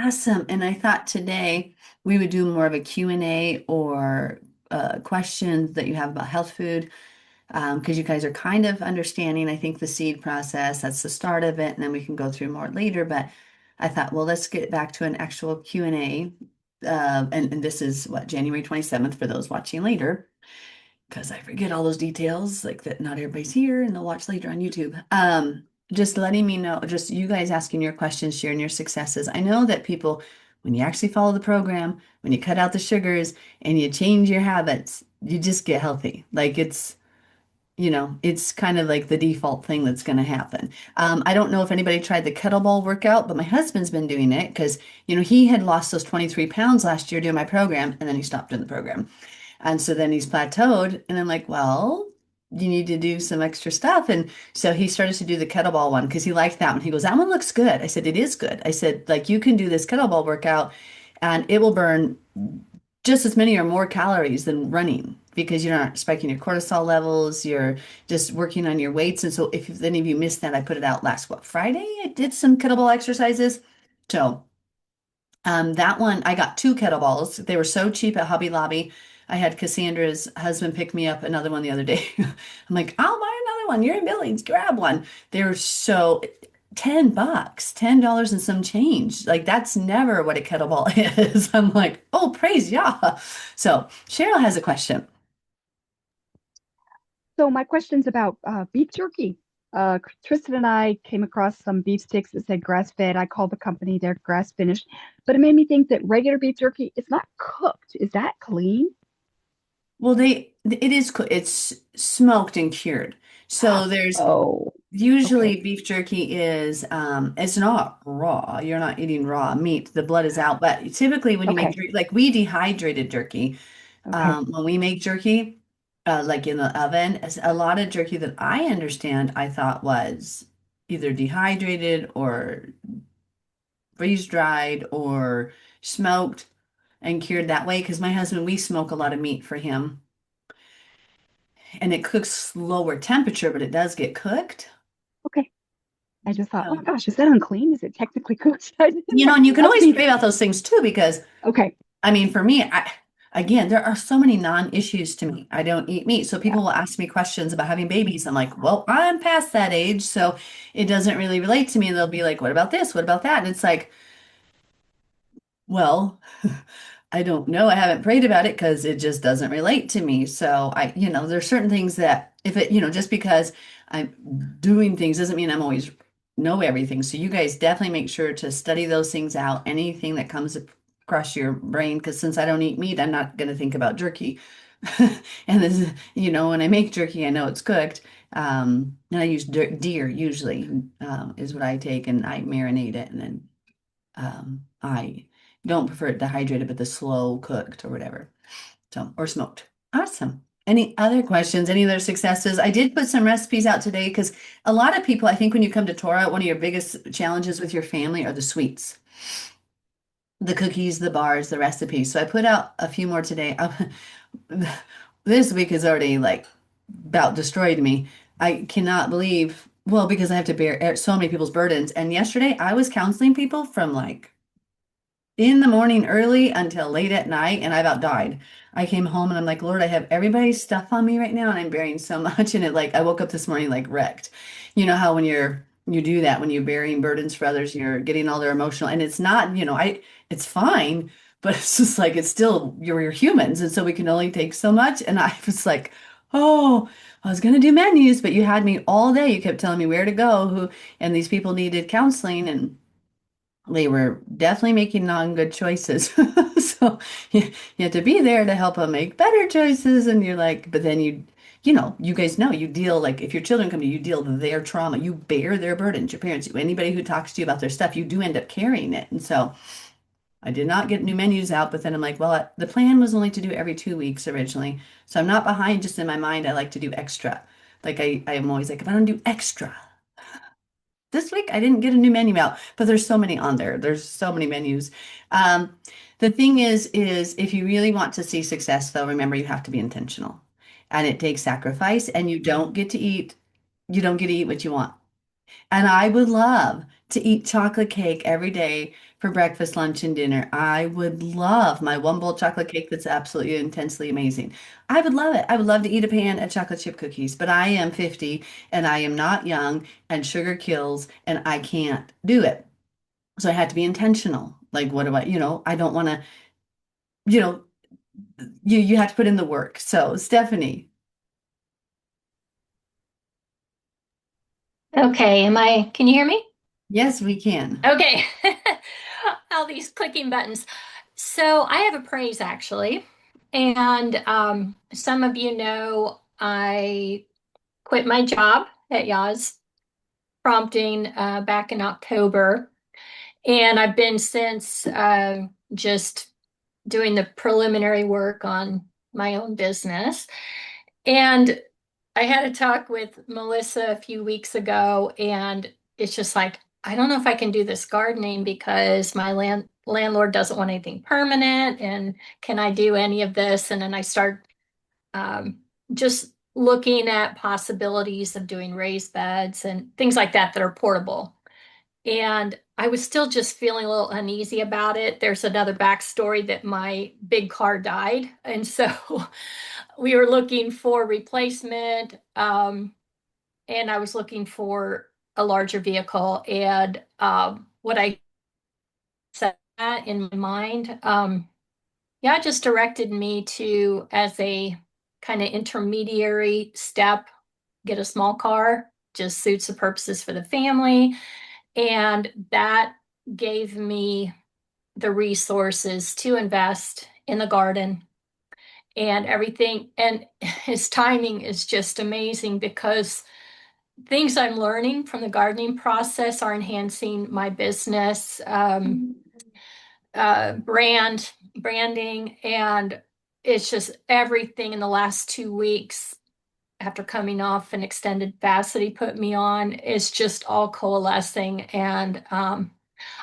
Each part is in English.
Awesome. And I thought today we would do more of a Q&A or questions that you have about health food because you guys are kind of understanding, I think, the seed process. That's the start of it, and then we can go through more later. But I thought, well, let's get back to an actual Q&A. And this is what, January 27th for those watching later, because I forget all those details, like that not everybody's here and they'll watch later on YouTube. Just letting me know, just you guys asking your questions, sharing your successes. I know that people, when you actually follow the program, when you cut out the sugars and you change your habits, you just get healthy. Like it's kind of like the default thing that's going to happen. I don't know if anybody tried the kettlebell workout, but my husband's been doing it because, he had lost those 23 pounds last year doing my program and then he stopped doing the program. And so then he's plateaued. And I'm like, well, you need to do some extra stuff. And so he started to do the kettlebell one because he liked that one. He goes, that one looks good. I said, it is good. I said, like, you can do this kettlebell workout and it will burn just as many or more calories than running because you're not spiking your cortisol levels. You're just working on your weights. And so if any of you missed that, I put it out last, what, Friday? I did some kettlebell exercises. So that one, I got two kettlebells. They were so cheap at Hobby Lobby. I had Cassandra's husband pick me up another one the other day. I'm like, I'll buy another one. You're in Billings, grab one. They were so $10, $10 and some change. Like that's never what a kettlebell is. I'm like, oh, praise Yah. So Cheryl has a question. So my question's about beef jerky. Tristan and I came across some beef sticks that said grass fed. I called the company, they're grass finished, but it made me think that regular beef jerky is not cooked. Is that clean? Well, it's smoked and cured. So there's Oh, okay. usually beef jerky is it's not raw. You're not eating raw meat. The blood is out. But typically when you make Okay. jerky, like we dehydrated jerky, Okay. when we make jerky, like in the oven, a lot of jerky that I understand, I thought was either dehydrated or freeze dried or smoked and cured that way. Because my husband, we smoke a lot of meat for him, and it cooks lower temperature, but it does get cooked. Okay. I just thought, oh my Um, gosh, is that unclean? Is it technically cooked? I didn't know. and you can Must always be. pray about those things too, because Okay. I mean, for me, again, there are so many non-issues to me. I don't eat meat. So Yeah. people will ask me questions about having babies. I'm like, well, I'm past that age, so it doesn't really relate to me. And they'll be like, what about this? What about that? And it's like, well, I don't know. I haven't prayed about it because it just doesn't relate to me. So there's certain things that if it, just because I'm doing things doesn't mean I'm always know everything. So you guys definitely make sure to study those things out. Anything that comes across your brain, because since I don't eat meat, I'm not going to think about jerky. And this, when I make jerky, I know it's cooked. And I use deer usually, is what I take and I marinate it and then I don't prefer it dehydrated, but the slow cooked or whatever. So, or smoked. Awesome. Any other questions? Any other successes? I did put some recipes out today because a lot of people, I think when you come to Torah, one of your biggest challenges with your family are the sweets, the cookies, the bars, the recipes. So I put out a few more today. This week has already like about destroyed me. I cannot believe, well, because I have to bear so many people's burdens. And yesterday I was counseling people from like in the morning early until late at night, and I about died. I came home and I'm like, Lord, I have everybody's stuff on me right now, and I'm bearing so much. And it like I woke up this morning like wrecked. You know how when you do that when you're bearing burdens for others, you're getting all their emotional, and it's not, it's fine, but it's just like it's still you're humans, and so we can only take so much. And I was like, oh, I was gonna do menus, but you had me all day. You kept telling me where to go, and these people needed counseling, and they were definitely making non-good choices. So you have to be there to help them make better choices. And you're like, but then you guys know you deal like if your children come to you, you deal with their trauma, you bear their burdens, your parents, anybody who talks to you about their stuff, you do end up carrying it. And so I did not get new menus out, but then I'm like, well, the plan was only to do every 2 weeks originally. So I'm not behind, just in my mind, I like to do extra. Like I'm always like, if I don't do extra, this week I didn't get a new menu out, but there's so many on there. There's so many menus. Um, the thing is if you really want to see success, though, remember you have to be intentional, and it takes sacrifice, and you don't get to eat what you want. And I would love to eat chocolate cake every day for breakfast, lunch, and dinner. I would love my one bowl chocolate cake that's absolutely intensely amazing. I would love it. I would love to eat a pan of chocolate chip cookies, but I am 50 and I am not young and sugar kills and I can't do it. So I had to be intentional. Like, what do I, I don't want to, you know, you have to put in the work. So, Stephanie, Okay, can you hear me? yes, we can. Okay. All these clicking buttons. So I have a praise actually. And some of you know I quit my job at Yaz Prompting back in October. And I've been since just doing the preliminary work on my own business. And I had a talk with Melissa a few weeks ago, and it's just like, I don't know if I can do this gardening because my landlord doesn't want anything permanent, and can I do any of this? And then I start um, just looking at possibilities of doing raised beds and things like that that are portable. And I was still just feeling a little uneasy about it. There's another backstory that my big car died. And so we were looking for replacement. And I was looking for a larger vehicle. And what I said in my mind, yeah, it just directed me to, as a kind of intermediary step, get a small car, just suits the purposes for the family. And that gave me the resources to invest in the garden and everything. And his timing is just amazing because things I'm learning from the gardening process are enhancing my business, branding, and it's just everything in the last 2 weeks after coming off an extended fast that he put me on is just all coalescing. And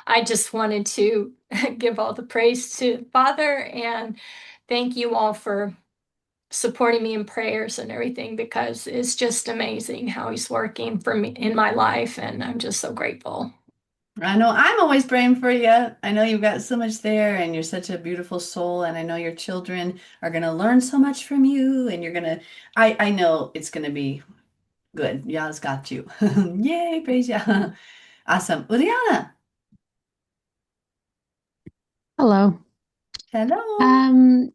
I just wanted to give all the praise to Father and thank you all for supporting me in prayers and everything because it's just amazing how he's working for me in my life. And I'm just so grateful. I know I'm always praying for you. I know you've got so much there and you're such a beautiful soul. And I know your children are going to learn so much from you. And I know it's going to be good. Yah's got you. Yay, praise Yah. Awesome. Uliana, Hello. hello. Um,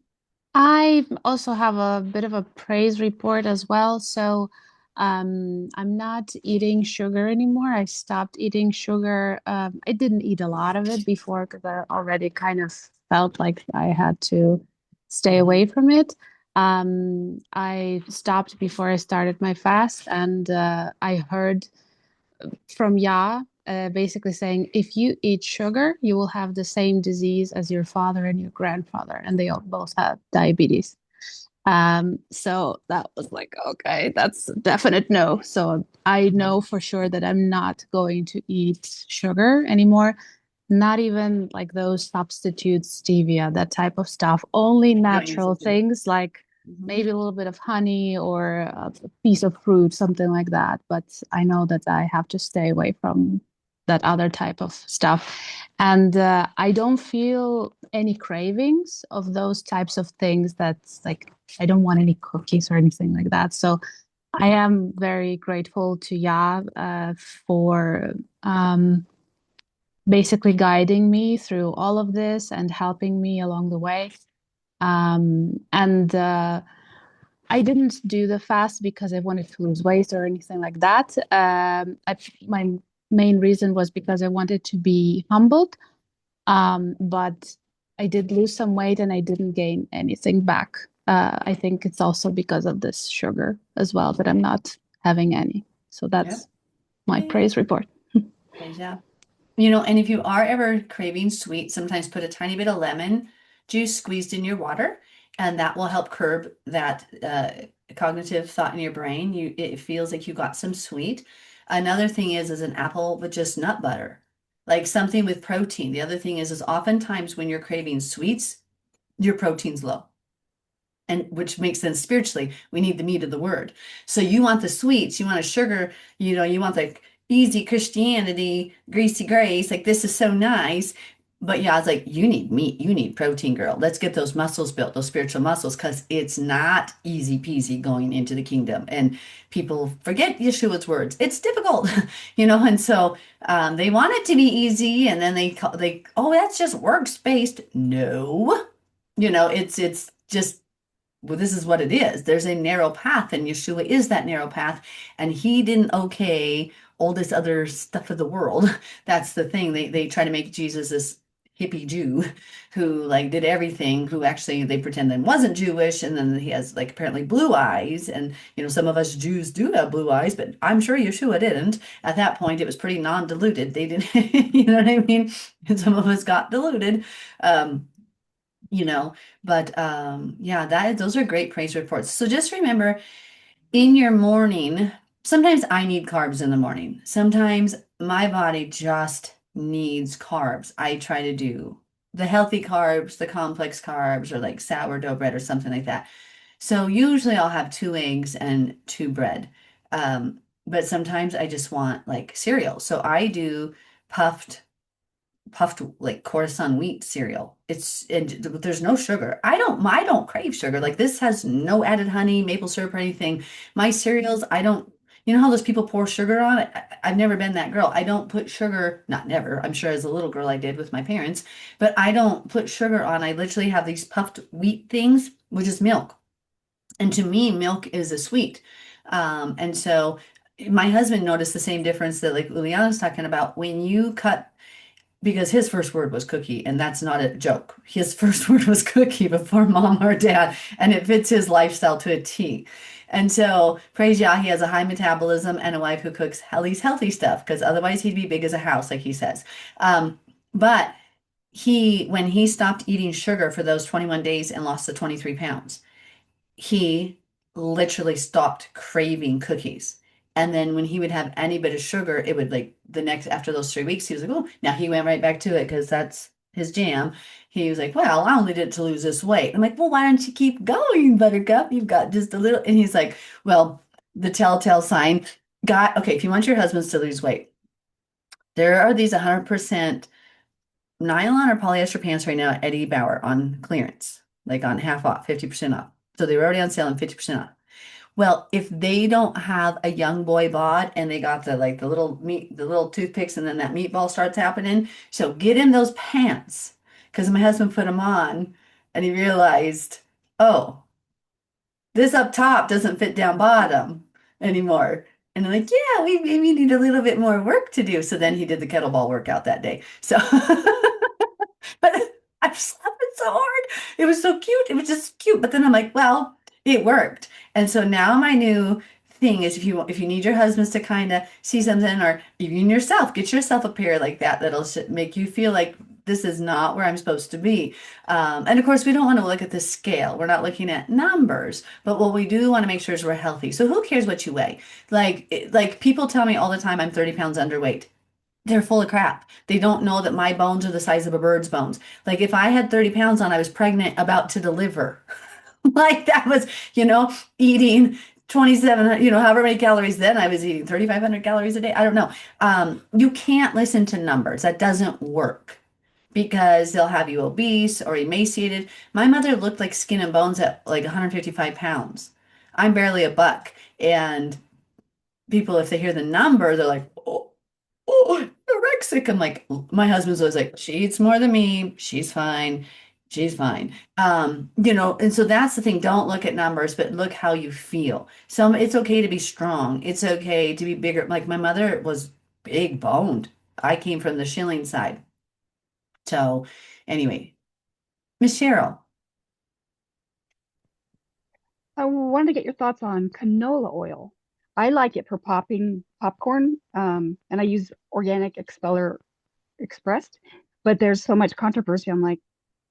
I also have a bit of a praise report as well. So, I'm not eating sugar anymore. I stopped eating sugar. I didn't eat a lot of it before because I already kind of felt like I had to stay away from it. I stopped before I started my fast, and I heard from Yah, basically saying if you eat sugar, you will have the same disease as your father and your grandfather, and they all both have diabetes. So that was like, okay, that's a definite no. So I know for sure that I'm not going to eat sugar anymore. Not even like those substitutes, stevia, that type of stuff. Only Don't use natural it. Too. things like Mhm. maybe a little bit of honey or a piece of fruit, something like that. But I know that I have to stay away from that other type of stuff. And I don't feel any cravings of those types of things that's like, I don't want any cookies or anything like that. So I am very grateful to Yah for basically guiding me through all of this and helping me along the way. And I didn't do the fast because I wanted to lose weight or anything like that. My main reason was because I wanted to be humbled. But I did lose some weight and I didn't gain anything back. I think it's also because of this sugar as well that I'm not having any. So Yep. that's my Yay. praise report. Praise Yah. And if you are ever craving sweet, sometimes put a tiny bit of lemon juice squeezed in your water, and that will help curb that cognitive thought in your brain. It feels like you got some sweet. Another thing is an apple with just nut butter, like something with protein. The other thing is oftentimes when you're craving sweets, your protein's low. And which makes sense spiritually. We need the meat of the word. So you want the sweets, you want a sugar, you want the easy Christianity, greasy grace, like this is so nice. But yeah, I was like, you need meat, you need protein, girl. Let's get those muscles built, those spiritual muscles, because it's not easy peasy going into the kingdom. And people forget Yeshua's words. It's difficult, and so they want it to be easy, and then oh, that's just works based. No, it's just well, this is what it is. There's a narrow path, and Yeshua is that narrow path, and he didn't okay all this other stuff of the world. That's the thing. They try to make Jesus this hippie Jew who like did everything, who actually they pretend then wasn't Jewish, and then he has like apparently blue eyes, and some of us Jews do have blue eyes, but I'm sure Yeshua didn't. At that point, it was pretty non-diluted. They didn't, you know what I mean? And some of us got diluted. Um, you know, but yeah, those are great praise reports. So just remember in your morning, sometimes I need carbs in the morning. Sometimes my body just needs carbs. I try to do the healthy carbs, the complex carbs, or like sourdough bread or something like that. So usually I'll have two eggs and two bread. But sometimes I just want like cereal. So I do puffed like coarse wheat cereal. There's no sugar. I don't crave sugar. Like this has no added honey, maple syrup or anything. My cereals, I don't, you know how those people pour sugar on it? I've never been that girl. I don't put sugar, not never. I'm sure as a little girl I did with my parents, but I don't put sugar on. I literally have these puffed wheat things, which is milk. And to me, milk is a sweet. And so my husband noticed the same difference that like Juliana's talking about when you cut because his first word was cookie, and that's not a joke. His first word was cookie before mom or dad, and it fits his lifestyle to a T. And so, praise Yah, he has a high metabolism and a wife who cooks healthy stuff, because otherwise he'd be big as a house, like he says. But when he stopped eating sugar for those 21 days and lost the 23 pounds, he literally stopped craving cookies. And then when he would have any bit of sugar, it would like after those 3 weeks, he was like, oh, now he went right back to it because that's his jam. He was like, well, I only did it to lose this weight. I'm like, well, why don't you keep going, Buttercup? You've got just a little. And he's like, well, the telltale sign, okay, if you want your husbands to lose weight, there are these 100% nylon or polyester pants right now at Eddie Bauer on clearance, like on half off, 50% off. So they were already on sale and 50% off. Well, if they don't have a young boy bod and they got the little toothpicks, and then that meatball starts happening, so get in those pants. Because my husband put them on and he realized, oh, this up top doesn't fit down bottom anymore. And I'm like, yeah, we maybe need a little bit more work to do. So then he did the kettlebell workout that day. So, but I was laughing so hard. It was so cute. It was just cute. But then I'm like, well, it worked. And so now my new thing is if you need your husbands to kind of see something, or even yourself, get yourself a pair like that that'll make you feel like this is not where I'm supposed to be. And of course, we don't want to look at the scale. We're not looking at numbers, but what we do want to make sure is we're healthy. So who cares what you weigh? Like people tell me all the time I'm 30 pounds underweight. They're full of crap. They don't know that my bones are the size of a bird's bones. Like if I had 30 pounds on, I was pregnant about to deliver. Like that was, eating 2,700, however many calories then I was eating 3,500 calories a day. I don't know. You can't listen to numbers. That doesn't work because they'll have you obese or emaciated. My mother looked like skin and bones at like 155 pounds. I'm barely a buck. And people, if they hear the number, they're like, oh, anorexic. I'm like, my husband's always like, she eats more than me. She's fine. She's fine. And so that's the thing. Don't look at numbers, but look how you feel. So it's okay to be strong. It's okay to be bigger. Like my mother was big boned. I came from the shilling side. So anyway, Miss Cheryl. I wanted to get your thoughts on canola oil. I like it for popping popcorn, and I use organic expeller expressed, but there's so much controversy. I'm like,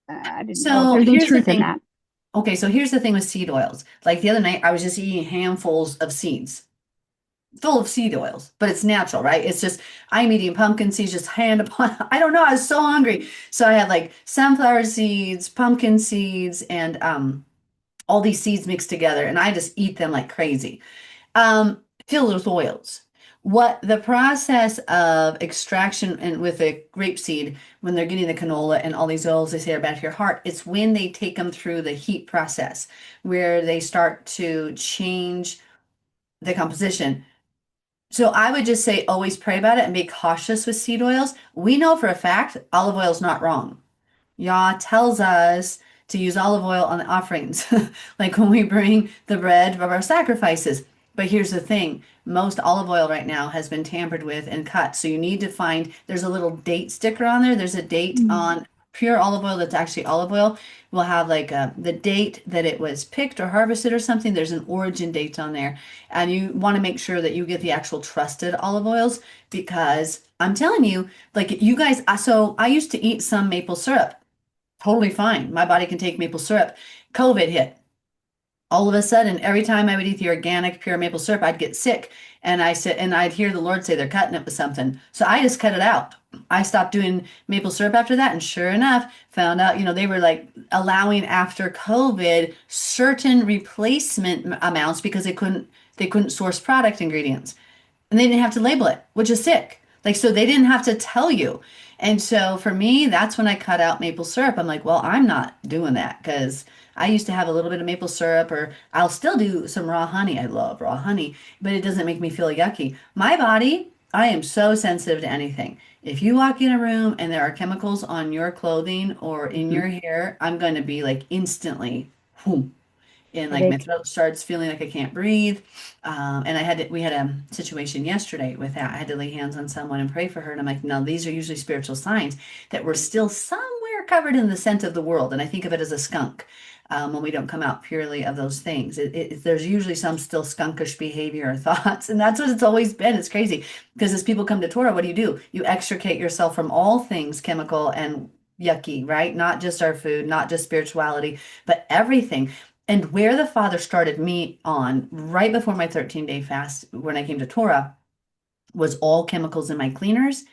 I didn't know if So there's any here's the truth in thing. that. Okay, so here's the thing with seed oils. Like the other night, I was just eating handfuls of seeds, full of seed oils, but it's natural, right? It's just I'm eating pumpkin seeds, just hand upon. I don't know. I was so hungry, so I had like sunflower seeds, pumpkin seeds, and all these seeds mixed together, and I just eat them like crazy. Filled with oils. What the process of extraction and with a grapeseed, when they're getting the canola and all these oils they say are bad for your heart, it's when they take them through the heat process where they start to change the composition. So I would just say always pray about it and be cautious with seed oils. We know for a fact olive oil is not wrong. Yah tells us to use olive oil on the offerings, like when we bring the bread of our sacrifices. But here's the thing, most olive oil right now has been tampered with and cut. So you need to find, there's a little date sticker on there. There's a date Mm. on pure olive oil that's actually olive oil. Will have like the date that it was picked or harvested or something. There's an origin date on there. And you want to make sure that you get the actual trusted olive oils because I'm telling you, like you guys, so I used to eat some maple syrup. Totally fine. My body can take maple syrup. COVID hit. All of a sudden, every time I would eat the organic pure maple syrup, I'd get sick. And I said, and I'd hear the Lord say they're cutting it with something. So I just cut it out. I stopped doing maple syrup after that. And sure enough, found out, they were like allowing after COVID certain replacement amounts because they couldn't source product ingredients and they didn't have to label it, which is sick. Like, so they didn't have to tell you. And so for me, that's when I cut out maple syrup. I'm like, well, I'm not doing that because I used to have a little bit of maple syrup, or I'll still do some raw honey. I love raw honey, but it doesn't make me feel yucky. My body, I am so sensitive to anything. If you walk in a room and there are chemicals on your clothing or in your hair, I'm going to be like instantly, whoom, and like my Headache. throat starts feeling like I can't breathe. And we had a situation yesterday with that. I had to lay hands on someone and pray for her. And I'm like, no, these are usually spiritual signs that we're still somewhere covered in the scent of the world. And I think of it as a skunk. When we don't come out purely of those things, there's usually some still skunkish behavior or thoughts, and that's what it's always been. It's crazy because as people come to Torah, what do? You extricate yourself from all things chemical and yucky, right? Not just our food, not just spirituality, but everything. And where the Father started me on right before my 13-day fast, when I came to Torah, was all chemicals in my cleaners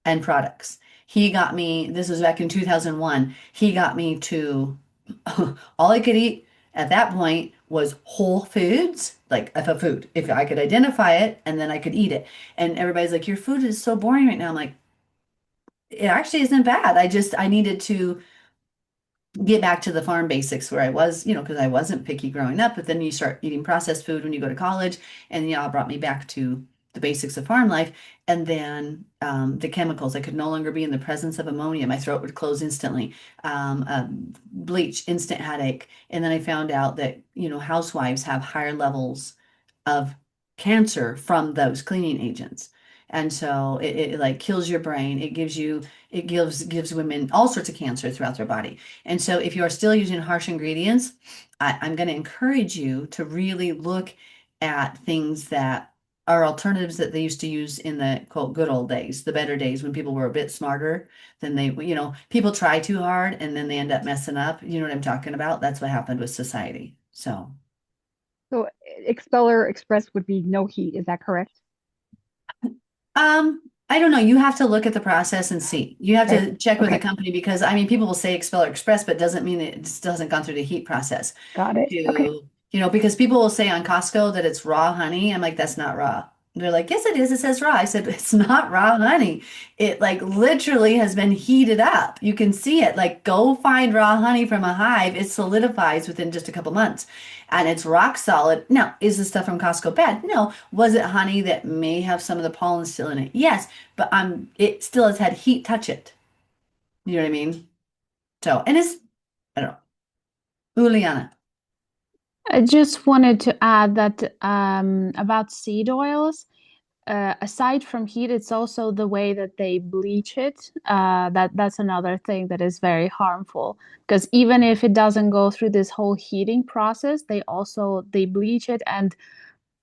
and products. He got me, this was back in 2001, he got me to all I could eat at that point was whole foods, like if a food, if I could identify it and then I could eat it. And everybody's like, your food is so boring right now. I'm like, it actually isn't bad. I needed to get back to the farm basics where I was, because I wasn't picky growing up, but then you start eating processed food when you go to college, and yeah, it brought me back to the basics of farm life. And then the chemicals, I could no longer be in the presence of ammonia. My throat would close instantly. Bleach, instant headache. And then I found out that, housewives have higher levels of cancer from those cleaning agents. And so it like kills your brain. It gives women all sorts of cancer throughout their body. And so if you are still using harsh ingredients, I'm going to encourage you to really look at things that are alternatives that they used to use in the quote good old days, the better days when people were a bit smarter than people try too hard and then they end up messing up. You know what I'm talking about? That's what happened with society. So, So Expeller Express would be no heat. Is that correct? I don't know. You have to look at the process and see. You have Okay. to check with the Okay. company because I mean, people will say Expeller Express, but doesn't mean it just doesn't gone through the heat process. Got it. Okay. Because people will say on Costco that it's raw honey. I'm like, that's not raw. They're like, yes, it is. It says raw. I said, it's not raw honey. It like literally has been heated up. You can see it. Like, go find raw honey from a hive. It solidifies within just a couple months and it's rock solid. Now, is the stuff from Costco bad? No. Was it honey that may have some of the pollen still in it? Yes, but it still has had heat touch it. You know what I mean? So, and I don't know. Uliana. I just wanted to add that about seed oils. Aside from heat, it's also the way that they bleach it. That's another thing that is very harmful because even if it doesn't go through this whole heating process, they bleach it. And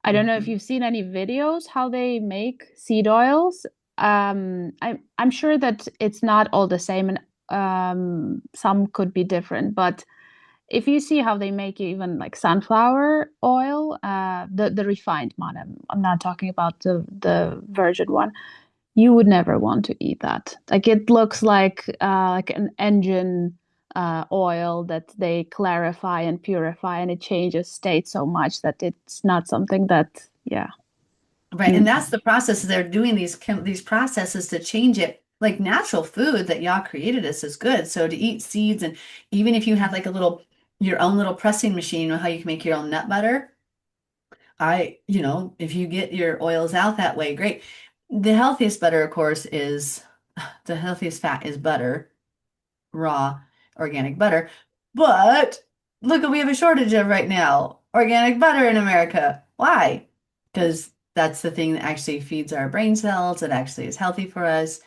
I don't know if Mhm. you've seen any videos how they make seed oils. I'm sure that it's not all the same, and some could be different, but if you see how they make even like sunflower oil, the refined one, I'm not talking about the virgin one, you would never want to eat that. Like it looks like an engine oil that they clarify and purify, and it changes state so much that it's not something that, yeah. Right. And that's the process. They're doing these processes to change it. Like natural food that Yah created us is good. So to eat seeds, and even if you have like your own little pressing machine, you know how you can make your own nut butter? If you get your oils out that way, great. The healthiest butter, of course, is the healthiest fat is butter, raw organic butter. But look what we have a shortage of right now, organic butter in America. Why? Because that's the thing that actually feeds our brain cells. It actually is healthy for us.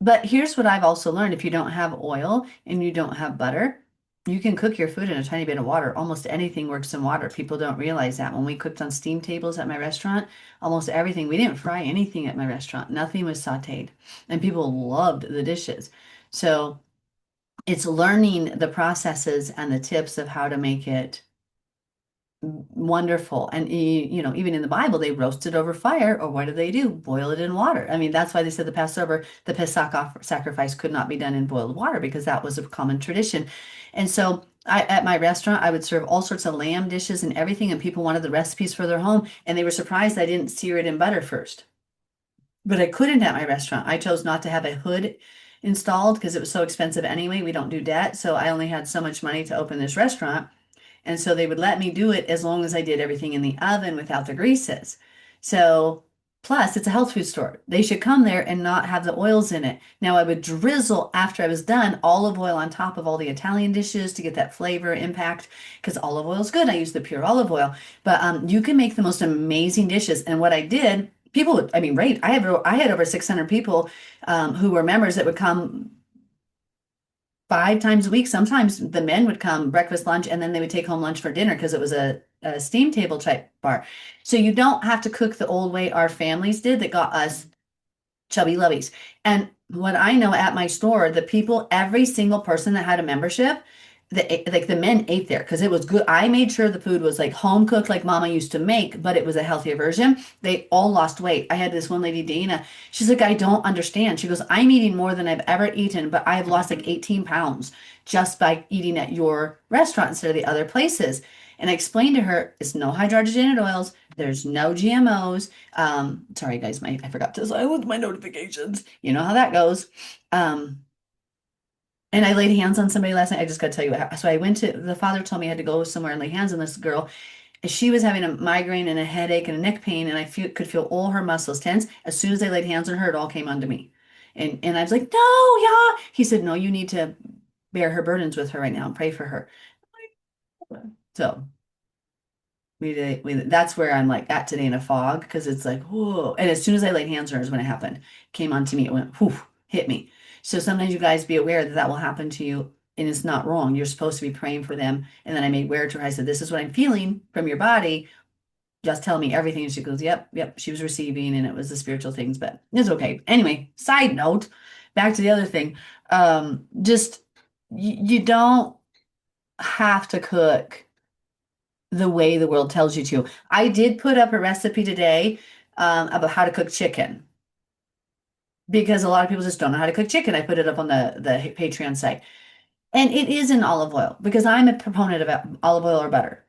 But here's what I've also learned. If you don't have oil and you don't have butter, you can cook your food in a tiny bit of water. Almost anything works in water. People don't realize that. When we cooked on steam tables at my restaurant, almost everything, we didn't fry anything at my restaurant. Nothing was sauteed. And people loved the dishes. So it's learning the processes and the tips of how to make it wonderful. And even in the Bible, they roast it over fire, or what do they do? Boil it in water. I mean, that's why they said the Pesach sacrifice could not be done in boiled water, because that was a common tradition. And so at my restaurant, I would serve all sorts of lamb dishes and everything, and people wanted the recipes for their home, and they were surprised I didn't sear it in butter first. But I couldn't at my restaurant. I chose not to have a hood installed because it was so expensive anyway. We don't do debt, so I only had so much money to open this restaurant. And so they would let me do it as long as I did everything in the oven without the greases. So, plus, it's a health food store. They should come there and not have the oils in it. Now, I would drizzle after I was done olive oil on top of all the Italian dishes to get that flavor impact, because olive oil is good. I use the pure olive oil. But you can make the most amazing dishes. And what I did, people would, I mean, right, I had over 600 people who were members that would come 5 times a week. Sometimes the men would come breakfast, lunch, and then they would take home lunch for dinner because it was a steam table type bar. So you don't have to cook the old way our families did that got us chubby lubbies. And what I know at my store, the people, every single person that had a membership, like the men ate there because it was good. I made sure the food was like home cooked, like Mama used to make, but it was a healthier version. They all lost weight. I had this one lady, Dana. She's like, I don't understand. She goes, I'm eating more than I've ever eaten, but I've lost like 18 pounds just by eating at your restaurant instead of the other places. And I explained to her, it's no hydrogenated oils. There's no GMOs. Sorry guys, I forgot to silence my notifications. You know how that goes. And I laid hands on somebody last night. I just got to tell you what. So I went to, the father told me I had to go somewhere and lay hands on this girl. She was having a migraine and a headache and a neck pain, and I could feel all her muscles tense. As soon as I laid hands on her, it all came onto me. And I was like, no, yeah. He said, no, you need to bear her burdens with her right now and pray for her. So that's where I'm like at today in a fog, because it's like, whoa. And as soon as I laid hands on her is when it happened. Came onto me, it went, whoo, hit me. So sometimes you guys be aware that that will happen to you, and it's not wrong. You're supposed to be praying for them. And then I made aware to her, I said, this is what I'm feeling from your body. Just tell me everything. And she goes, yep, yep. She was receiving, and it was the spiritual things, but it's okay. Anyway, side note, back to the other thing. Just you don't have to cook the way the world tells you to. I did put up a recipe today about how to cook chicken, because a lot of people just don't know how to cook chicken. I put it up on the Patreon site. And it is in olive oil, because I'm a proponent of olive oil or butter.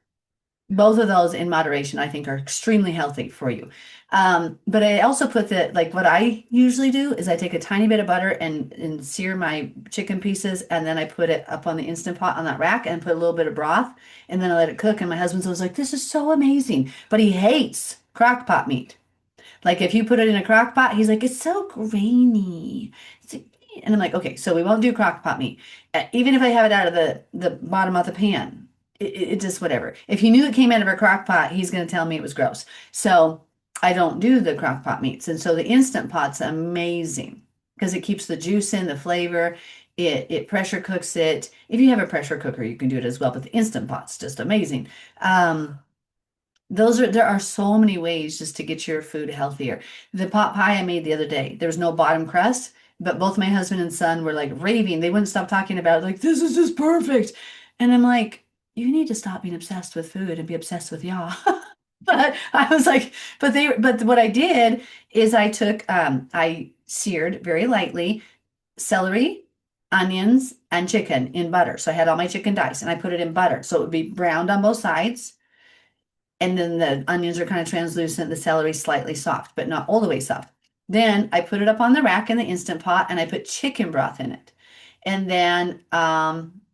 Both of those in moderation, I think, are extremely healthy for you. But I also put like what I usually do is I take a tiny bit of butter and sear my chicken pieces, and then I put it up on the Instant Pot on that rack and put a little bit of broth, and then I let it cook. And my husband's always like, this is so amazing. But he hates crock pot meat. Like if you put it in a crock pot, he's like, it's so grainy. And I'm like, okay, so we won't do crock pot meat. Even if I have it out of the bottom of the pan, it just whatever. If he knew it came out of a crock pot, he's going to tell me it was gross. So I don't do the crock pot meats. And so the Instant Pot's amazing because it keeps the juice in, the flavor. It pressure cooks it. If you have a pressure cooker, you can do it as well, but the Instant Pot's just amazing. There are so many ways just to get your food healthier. The pot pie I made the other day, there was no bottom crust, but both my husband and son were like raving. They wouldn't stop talking about it, like, this is just perfect. And I'm like, you need to stop being obsessed with food and be obsessed with Yah. But I was like, but what I did is I seared very lightly celery, onions, and chicken in butter. So I had all my chicken diced and I put it in butter. So it would be browned on both sides. And then the onions are kind of translucent, the celery slightly soft, but not all the way soft. Then I put it up on the rack in the Instant Pot and I put chicken broth in it. And then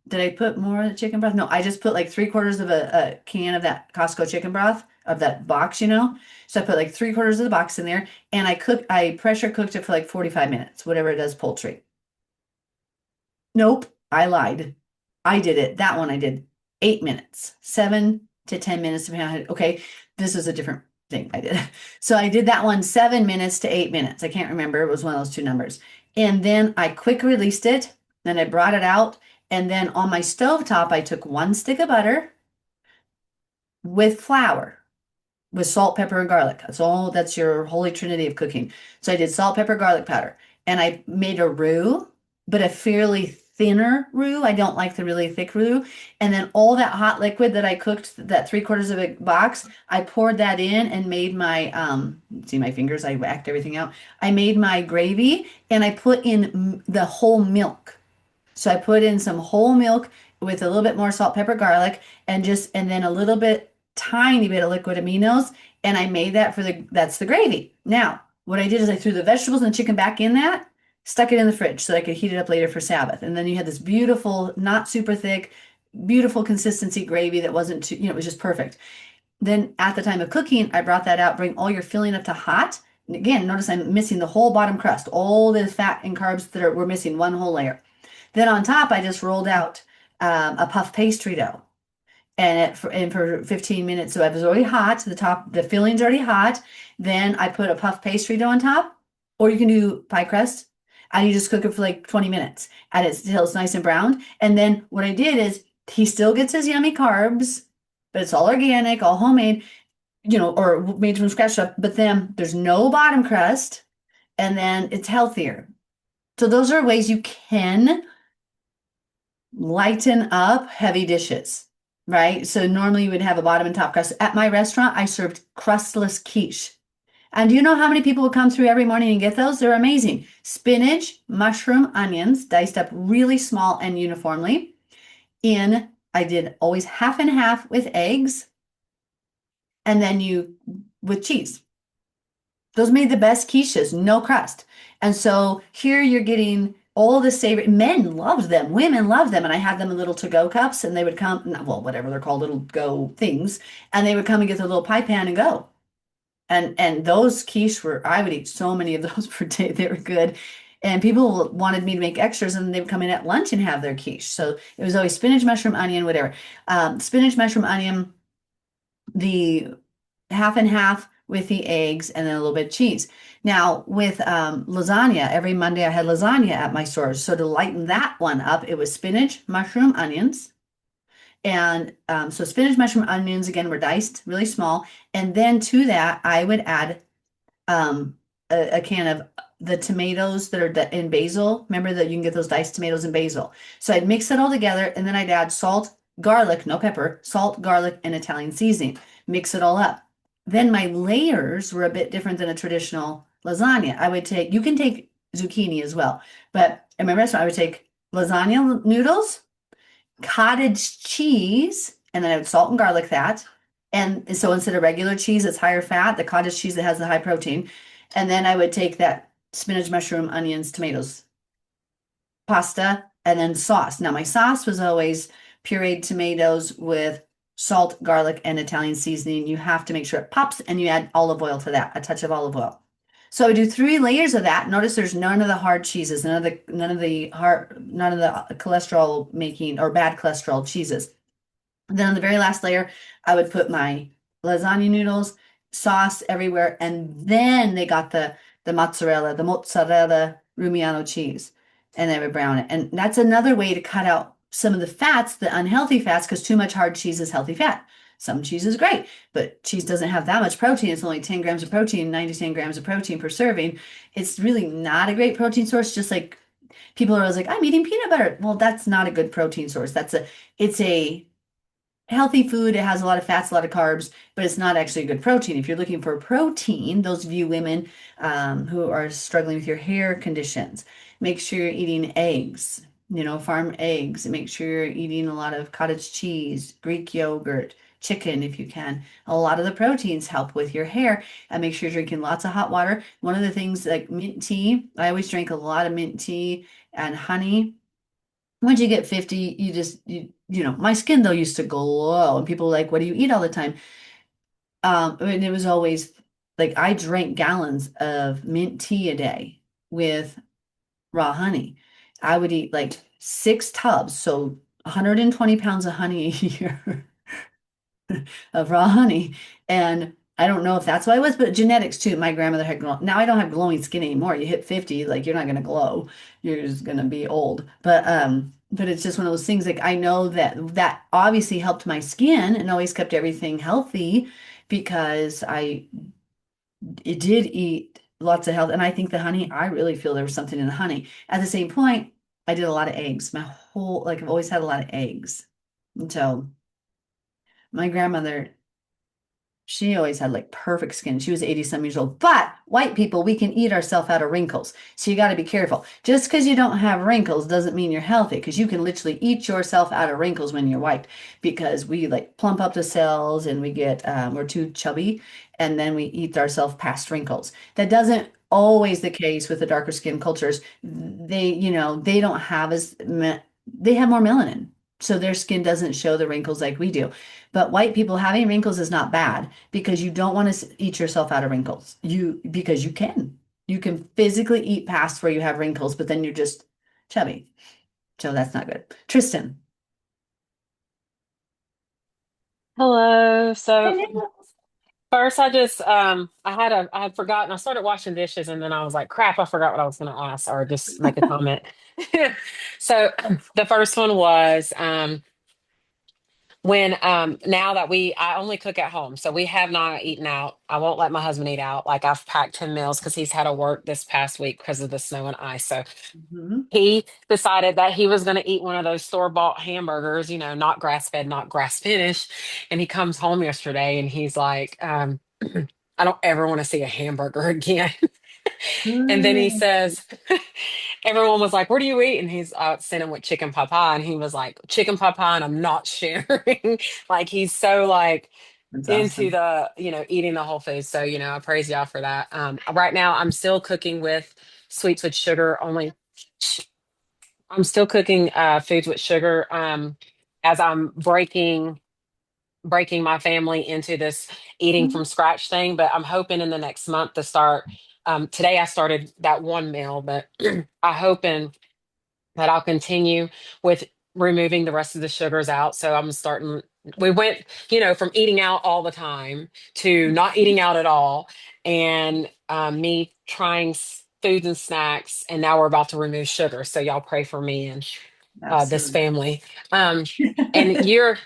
did I put more of the chicken broth? No, I just put like 3/4 of a can of that Costco chicken broth of that box, you know. So I put like 3/4 of the box in there and I pressure cooked it for like 45 minutes, whatever it does poultry. Nope, I lied. I did it. That one I did 8 minutes, 7 to 10 minutes. Okay, this is a different thing I did. So I did that one 7 minutes to 8 minutes. I can't remember. It was one of those two numbers. And then I quick released it. Then I brought it out. And then on my stovetop, I took 1 stick of butter with flour, with salt, pepper, and garlic. That's your holy trinity of cooking. So I did salt, pepper, garlic powder. And I made a roux, but a fairly thinner roux. I don't like the really thick roux. And then all that hot liquid that I cooked, that 3/4 of a box, I poured that in and made my, see my fingers, I whacked everything out. I made my gravy and I put in the whole milk. So I put in some whole milk with a little bit more salt, pepper, garlic, and then a little bit, tiny bit of liquid aminos. And I made that that's the gravy. Now, what I did is I threw the vegetables and the chicken back in that, stuck it in the fridge so that I could heat it up later for Sabbath. And then you had this beautiful, not super thick, beautiful consistency gravy that wasn't too, it was just perfect. Then at the time of cooking, I brought that out, bring all your filling up to hot. And again, notice I'm missing the whole bottom crust, all the fat and carbs we're missing one whole layer. Then on top, I just rolled out a puff pastry dough, and for 15 minutes. So it was already hot. The filling's already hot. Then I put a puff pastry dough on top, or you can do pie crust, and you just cook it for like 20 minutes, and till it's nice and brown. And then what I did is he still gets his yummy carbs, but it's all organic, all homemade, or made from scratch stuff. But then there's no bottom crust, and then it's healthier. So those are ways you can lighten up heavy dishes, right? So normally you would have a bottom and top crust. At my restaurant, I served crustless quiche. And do you know how many people would come through every morning and get those? They're amazing. Spinach, mushroom, onions, diced up really small and uniformly. I did always half and half with eggs, and then with cheese. Those made the best quiches, no crust. And so here you're getting all the savory. Men loved them, women loved them, and I had them in little to-go cups, and they would come, well, whatever they're called, little go things, and they would come and get their little pie pan and go. And those quiche I would eat so many of those per day. They were good. And people wanted me to make extras, and they would come in at lunch and have their quiche. So it was always spinach, mushroom, onion, whatever. Spinach, mushroom, onion, the half and half with the eggs, and then a little bit of cheese. Now with lasagna, every Monday I had lasagna at my store. So to lighten that one up, it was spinach, mushroom, onions. And so spinach, mushroom, onions, again, were diced really small. And then to that, I would add a can of the tomatoes that are in basil. Remember that you can get those diced tomatoes in basil. So I'd mix it all together, and then I'd add salt, garlic, no pepper, salt, garlic, and Italian seasoning. Mix it all up. Then my layers were a bit different than a traditional lasagna. You can take zucchini as well, but in my restaurant, I would take lasagna noodles, cottage cheese, and then I would salt and garlic that. And so instead of regular cheese, it's higher fat, the cottage cheese that has the high protein. And then I would take that spinach, mushroom, onions, tomatoes, pasta, and then sauce. Now my sauce was always pureed tomatoes with salt, garlic, and Italian seasoning. You have to make sure it pops, and you add olive oil to that, a touch of olive oil. So I do 3 layers of that. Notice there's none of the hard cheeses, none of the cholesterol making or bad cholesterol cheeses. And then on the very last layer, I would put my lasagna noodles, sauce everywhere, and then they got the mozzarella Rumiano cheese, and they would brown it. And that's another way to cut out some of the fats, the unhealthy fats, because too much hard cheese is healthy fat. Some cheese is great, but cheese doesn't have that much protein. It's only 10 grams of protein, 9 to 10 grams of protein per serving. It's really not a great protein source. Just like people are always like, I'm eating peanut butter. Well, that's not a good protein source. It's a healthy food. It has a lot of fats, a lot of carbs, but it's not actually a good protein. If you're looking for protein, those of you women who are struggling with your hair conditions, make sure you're eating eggs, farm eggs. Make sure you're eating a lot of cottage cheese, Greek yogurt, chicken if you can. A lot of the proteins help with your hair, and make sure you're drinking lots of hot water. One of the things like mint tea, I always drink a lot of mint tea and honey. Once you get 50, my skin though used to glow, and people were like, what do you eat all the time? And it was always like I drank gallons of mint tea a day with raw honey. I would eat like 6 tubs, so 120 pounds of honey a year of raw honey. And I don't know if that's what it was, but genetics too. My grandmother had now I don't have glowing skin anymore. You hit 50, like you're not gonna glow. You're just gonna be old. But it's just one of those things like I know that obviously helped my skin and always kept everything healthy because I it did eat lots of health. And I think the honey, I really feel there was something in the honey. At the same point, I did a lot of eggs. I've always had a lot of eggs. And so my grandmother, she always had like perfect skin. She was 80 some years old. But white people, we can eat ourselves out of wrinkles. So you got to be careful. Just because you don't have wrinkles doesn't mean you're healthy, because you can literally eat yourself out of wrinkles when you're white, because we like plump up the cells and we're too chubby, and then we eat ourselves past wrinkles. That doesn't always the case with the darker skin cultures. They don't have they have more melanin. So their skin doesn't show the wrinkles like we do. But white people having wrinkles is not bad, because you don't want to eat yourself out of wrinkles. Because you can. You can physically eat past where you have wrinkles, but then you're just chubby. So that's not good. Tristan. Hello. So first I had forgotten. I started washing dishes and then I was like, crap, I forgot what I was gonna ask or just make a comment. So the first one was when now that I only cook at home, so we have not eaten out. I won't let my husband eat out. Like I've packed him meals because he's had to work this past week because of the snow and ice. So Mhm. he decided that he was going to eat one of those store-bought hamburgers, not grass-fed, not grass-finished. And he comes home yesterday and he's like, I don't ever want to see a hamburger again. And then he Mm, says, everyone was like, "What do you eat?" And he's sent him with chicken pot pie, and he was like, "Chicken pot pie," and I'm not sharing. Like he's so like that's into awesome. the eating the whole food. So I praise y'all for that. Right now, I'm still cooking with sweets with sugar only. I'm still cooking foods with sugar as I'm breaking my family into this eating from scratch thing. But I'm hoping in the next month to start. Today I started that one meal, but I hoping that I'll continue with removing the rest of the sugars out. So I'm starting. We went, from eating out all the time to not eating out at all, and me trying foods and snacks, and now we're about to remove sugar. So y'all pray for me and this Absolutely. family. Um, and you're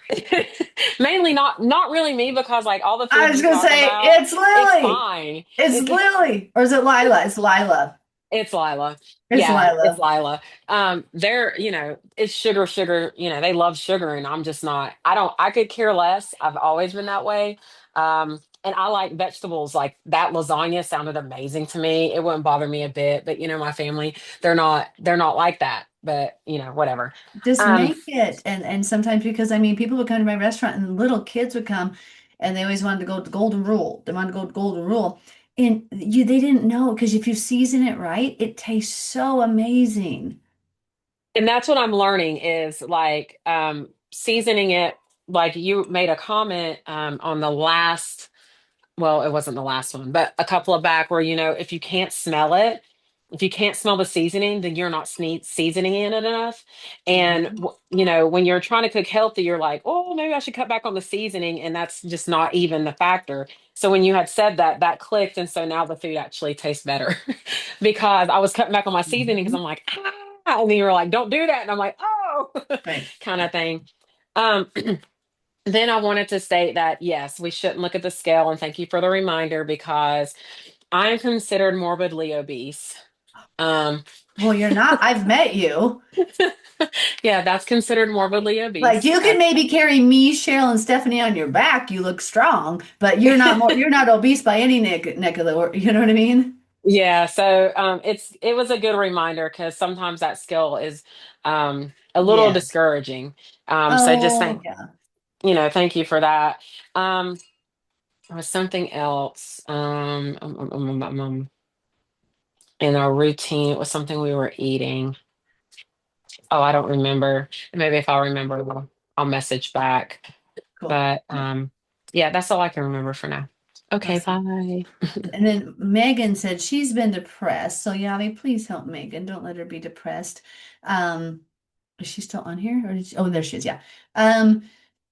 mainly not really me because like all the I foods was you gonna talk say about, it's it's Lily. fine. It's It, Lily. Or is it Lila? It's Lila. it's Lila. It's Yeah, it's Lila. Lila. It's sugar, sugar, they love sugar and I'm just not, I could care less. I've always been that way. And I like vegetables. Like that lasagna sounded amazing to me. It wouldn't bother me a bit, but my family, they're not like that. But whatever. Just Um, make it. And sometimes, because I mean, people would come to my restaurant and little kids would come, and they always wanted to go to Golden Rule. They wanted to go to Golden Rule. And they didn't know, because if you season it right, it tastes so amazing. and that's what I'm learning is like seasoning it. Like you made a comment on the last, well, it wasn't the last one, but a couple of back where, if you can't smell it, if you can't smell the seasoning, then you're not seasoning in it enough. And, Mhm. when you're trying to cook healthy, you're like, oh, maybe I should cut back on the seasoning. And that's just not even the factor. So when you had said that, that clicked. And so now the food actually tastes better because I was cutting back on my seasoning because Mhm. I'm like, ah, and then you were like, don't do that. And I'm like, oh, Right. kind of thing. Um, then I wanted to state that yes, we shouldn't look at the scale, and thank you for the reminder because I'm considered morbidly obese. Um, Well, you're not. I've met you. yeah, that's considered morbidly Like obese. you can maybe carry me, Cheryl, and Stephanie on your back. You look strong, but you're not obese by any neck of the word. You know what I mean? Yeah, so it was a good reminder because sometimes that scale is a little Yeah. discouraging. So just Oh, think yeah. thank you for that. Um, there was something else. In our routine, it was something we were eating. Oh, I don't remember. Maybe if I'll remember, I'll message back. Cool. But yeah, that's all I can remember for now. Okay, Awesome. bye. And then Megan said she's been depressed. So Yavi, please help Megan. Don't let her be depressed. Um, is she still on here? Or oh, there she is. Yeah. Um,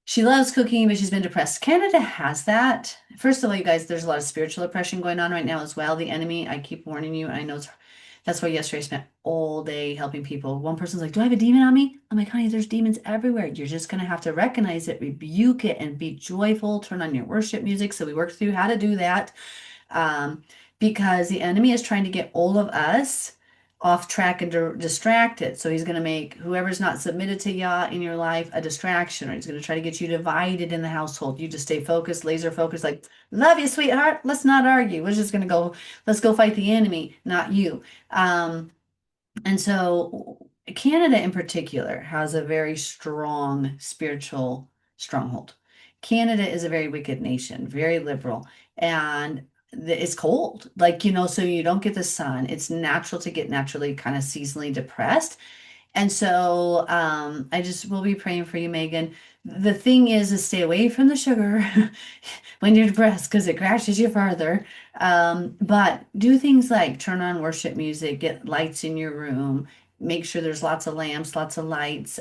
she loves cooking, but she's been depressed. Canada has that. First of all, you guys, there's a lot of spiritual oppression going on right now as well. The enemy, I keep warning you, and I know that's why yesterday I spent all day helping people. One person's like, "Do I have a demon on me?" I'm like, "Honey, there's demons everywhere. You're just gonna have to recognize it, rebuke it, and be joyful. Turn on your worship music." So we worked through how to do that, um, because the enemy is trying to get all of us off track and distracted. So he's going to make whoever's not submitted to Yah in your life a distraction, or he's going to try to get you divided in the household. You just stay focused, laser focused, like, love you, sweetheart. Let's not argue. We're just going to go, let's go fight the enemy, not you. And so Canada in particular has a very strong spiritual stronghold. Canada is a very wicked nation, very liberal, and it's cold. Like, so you don't get the sun. It's natural to get naturally kind of seasonally depressed. And so I just will be praying for you, Megan. The thing is to stay away from the sugar when you're depressed because it crashes you farther. But do things like turn on worship music, get lights in your room, make sure there's lots of lamps, lots of lights.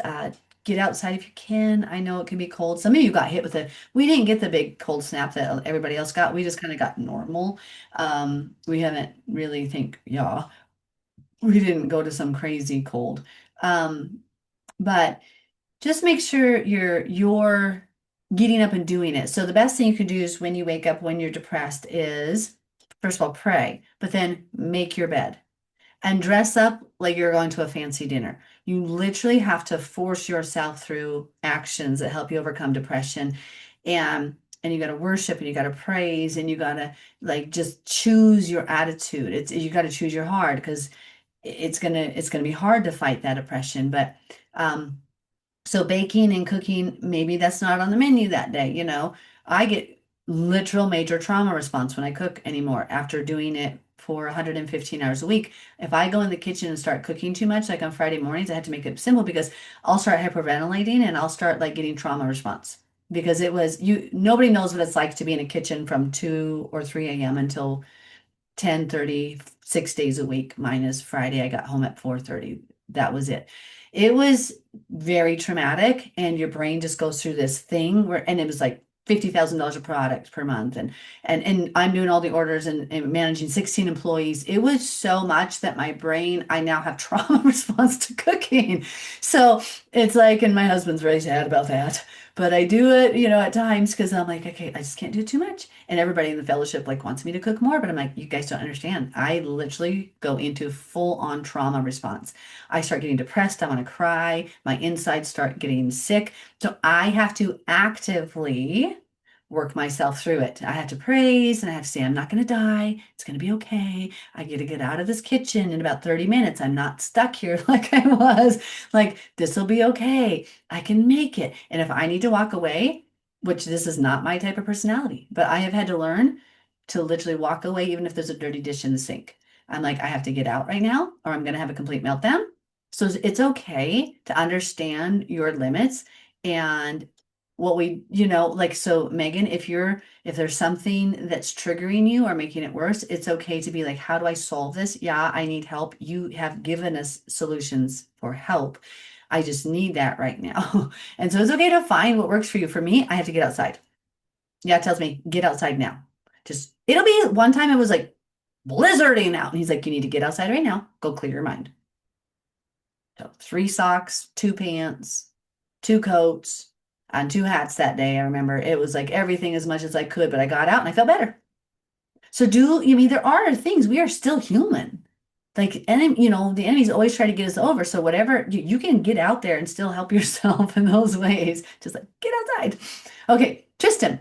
Get outside if you can. I know it can be cold. Some of you got hit with it. We didn't get the big cold snap that everybody else got. We just kind of got normal. We haven't really yeah, we didn't go to some crazy cold. Um, but just make sure you're getting up and doing it. So the best thing you can do is when you wake up when you're depressed is first of all pray, but then make your bed and dress up like you're going to a fancy dinner. You literally have to force yourself through actions that help you overcome depression. And you got to worship and you got to praise and you got to like just choose your attitude. You got to choose your heart because it's gonna be hard to fight that oppression. But so baking and cooking, maybe that's not on the menu that day. I get literal major trauma response when I cook anymore after doing it for 115 hours a week. If I go in the kitchen and start cooking too much, like on Friday mornings, I have to make it simple because I'll start hyperventilating and I'll start like getting trauma response because nobody knows what it's like to be in a kitchen from 2 or 3 a.m. until 10:30, 6 days a week, minus Friday. I got home at 4:30. That was it. It was very traumatic, and your brain just goes through this thing and it was like $50,000 of product per month, and I'm doing all the orders and managing 16 employees. It was so much that my brain, I now have trauma response to cooking. So it's like, and my husband's very sad about that. But I do it, at times because I'm like, okay, I just can't do too much. And everybody in the fellowship like wants me to cook more, but I'm like, you guys don't understand. I literally go into full on trauma response. I start getting depressed. I want to cry. My insides start getting sick. So I have to actively work myself through it. I have to praise and I have to say, I'm not going to die. It's going to be okay. I get to get out of this kitchen in about 30 minutes. I'm not stuck here like I was. Like, this will be okay. I can make it. And if I need to walk away, which this is not my type of personality, but I have had to learn to literally walk away even if there's a dirty dish in the sink. I'm like, I have to get out right now or I'm going to have a complete meltdown. So it's okay to understand your limits and what like, so Megan, if there's something that's triggering you or making it worse, it's okay to be like, how do I solve this? Yeah, I need help. You have given us solutions for help. I just need that right now. And so it's okay to find what works for you. For me, I have to get outside. Yeah, it tells me, get outside now. It'll be one time it was like blizzarding out. And he's like, you need to get outside right now. Go clear your mind. So 3 socks, 2 pants, 2 coats, and 2 hats that day. I remember it was like everything as much as I could, but I got out and I felt better. So there are things, we are still human. Like, and the enemies always try to get us over. So whatever you can get out there and still help yourself in those ways. Just like get outside. Okay, Tristan,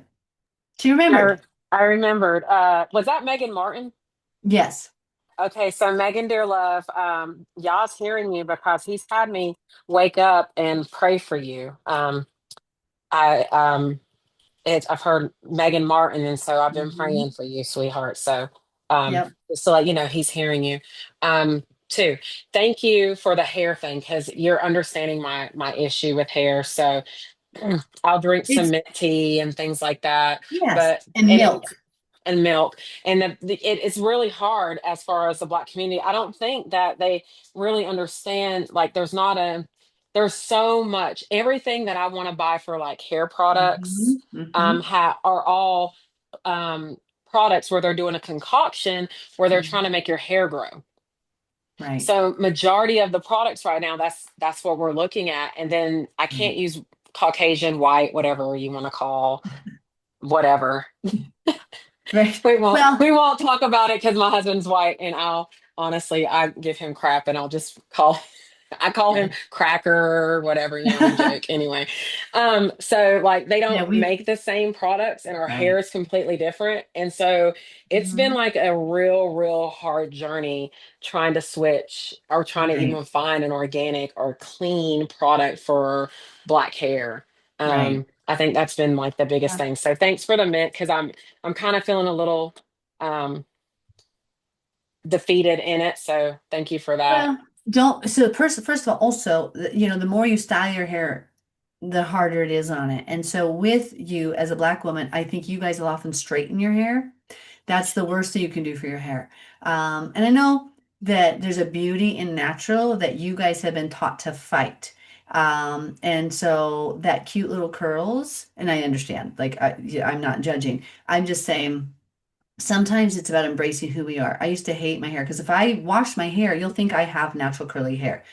she I, remembered. re- I remembered. Was that Megan Martin? Yes. Okay, so Megan Dearlove, y'all's hearing you because he's had me wake up and pray for you. I I've heard Megan Martin, and so I've been Mhm. praying for you, sweetheart. So Yep. just to let you know, he's hearing you. Too. Thank you for the hair thing because you're understanding my issue with hair. So I'll drink some It's mint tea and things like that. yes, But and milk. and milk, and it's really hard as far as the Black community. I don't think that they really understand. Like, there's so much. Everything that I want to buy for like hair products, Mhm, mhm. are all um products where they're doing a concoction where they're trying to make your hair grow. Right. So majority of the products right now, that's what we're looking at. And then I Right. can't use Caucasian, white, whatever you want to call whatever. Right. We Well, won't talk about it because my husband's white, and I'll honestly I give him crap, and I'll just call I call him Cracker or whatever, we yeah. joke anyway. So like they Yeah, don't we make the same products, and our hair right. is completely different. And so it's been Mhm. like a real hard journey trying to switch or trying to Right. even find an organic or clean product for Black hair. Right. I think that's been like the biggest Yeah. thing. So thanks for the mint because I'm kind of feeling a little um defeated in it. So thank you for that. Well, don't so first of all, also, the more you style your hair, the harder it is on it. And so with you as a black woman, I think you guys will often straighten your hair. That's the worst thing you can do for your hair. And I know that there's a beauty in natural that you guys have been taught to fight. And so that cute little curls, and I understand, like yeah, I'm not judging. I'm just saying sometimes it's about embracing who we are. I used to hate my hair because if I wash my hair, you'll think I have natural curly hair.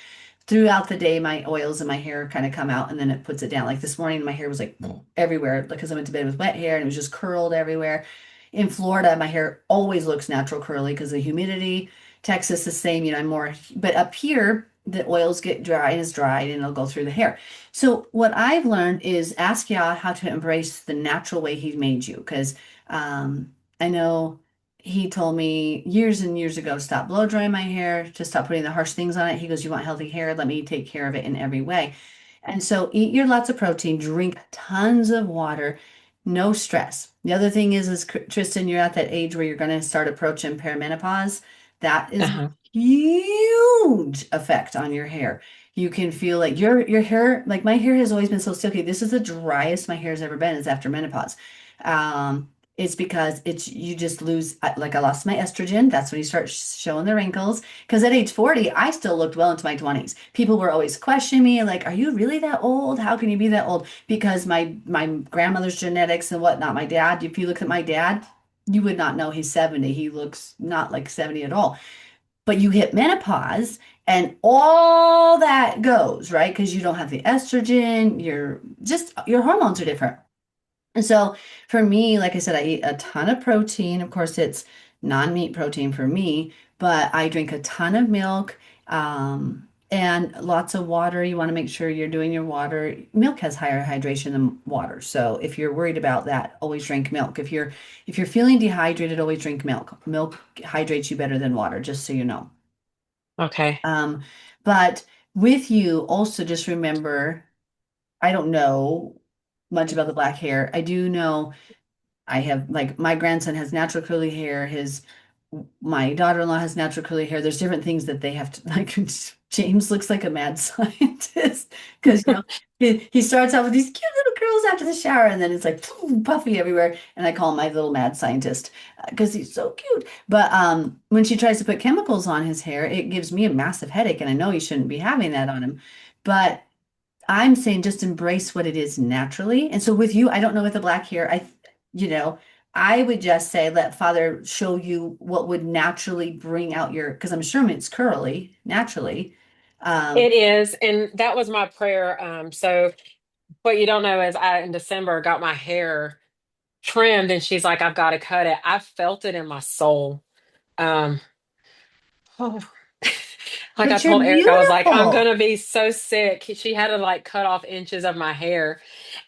Throughout the day, my oils in my hair kind of come out and then it puts it down. Like this morning, my hair was like everywhere because I went to bed with wet hair and it was just curled everywhere. In Florida, my hair always looks natural curly because of the humidity. Texas, the same, I'm more, but up here, the oils get dry and it's dried and it'll go through the hair. So what I've learned is ask Yah how to embrace the natural way He made you. Because I know he told me years and years ago, stop blow drying my hair, to stop putting the harsh things on it. He goes, you want healthy hair? Let me take care of it in every way. And so eat your lots of protein, drink tons of water, no stress. The other thing is Tristan, you're at that age where you're going to start approaching perimenopause. That is a Uh-huh. huge effect on your hair. You can feel like your hair, like my hair has always been so silky. This is the driest my hair's ever been is after menopause. Um, it's because it's you just lose like I lost my estrogen. That's when you start showing the wrinkles. Because at age 40, I still looked well into my 20s. People were always questioning me, like, "Are you really that old? How can you be that old?" Because my grandmother's genetics and whatnot. My dad, if you look at my dad, you would not know he's 70. He looks not like 70 at all. But you hit menopause and all that goes, right? Because you don't have the estrogen, your hormones are different. And so for me, like I said, I eat a ton of protein. Of course, it's non-meat protein for me, but I drink a ton of milk, and lots of water. You want to make sure you're doing your water. Milk has higher hydration than water. So if you're worried about that, always drink milk. If you're feeling dehydrated, always drink milk. Milk hydrates you better than water, just so you know. Okay. Um, but with you, also just remember, I don't know much about the black hair. I do know I have like my grandson has natural curly hair. His My daughter-in-law has natural curly hair. There's different things that they have to like. James looks like a mad scientist because he starts out with these cute little curls after the shower, and then it's like puffy everywhere. And I call him my little mad scientist because he's so cute. But when she tries to put chemicals on his hair, it gives me a massive headache, and I know he shouldn't be having that on him. But I'm saying just embrace what it is naturally. And so with you, I don't know with the black hair, you know, I would just say let Father show you what would naturally bring out because I'm sure it's curly naturally. Um, It is, and that was my prayer. So what you don't know is I in December got my hair trimmed, and she's like, "I've got to cut it." I felt it in my soul. Um, oh, like I but you're told Eric, I was like, "I'm beautiful. gonna be so sick." She had to like cut off inches of my hair,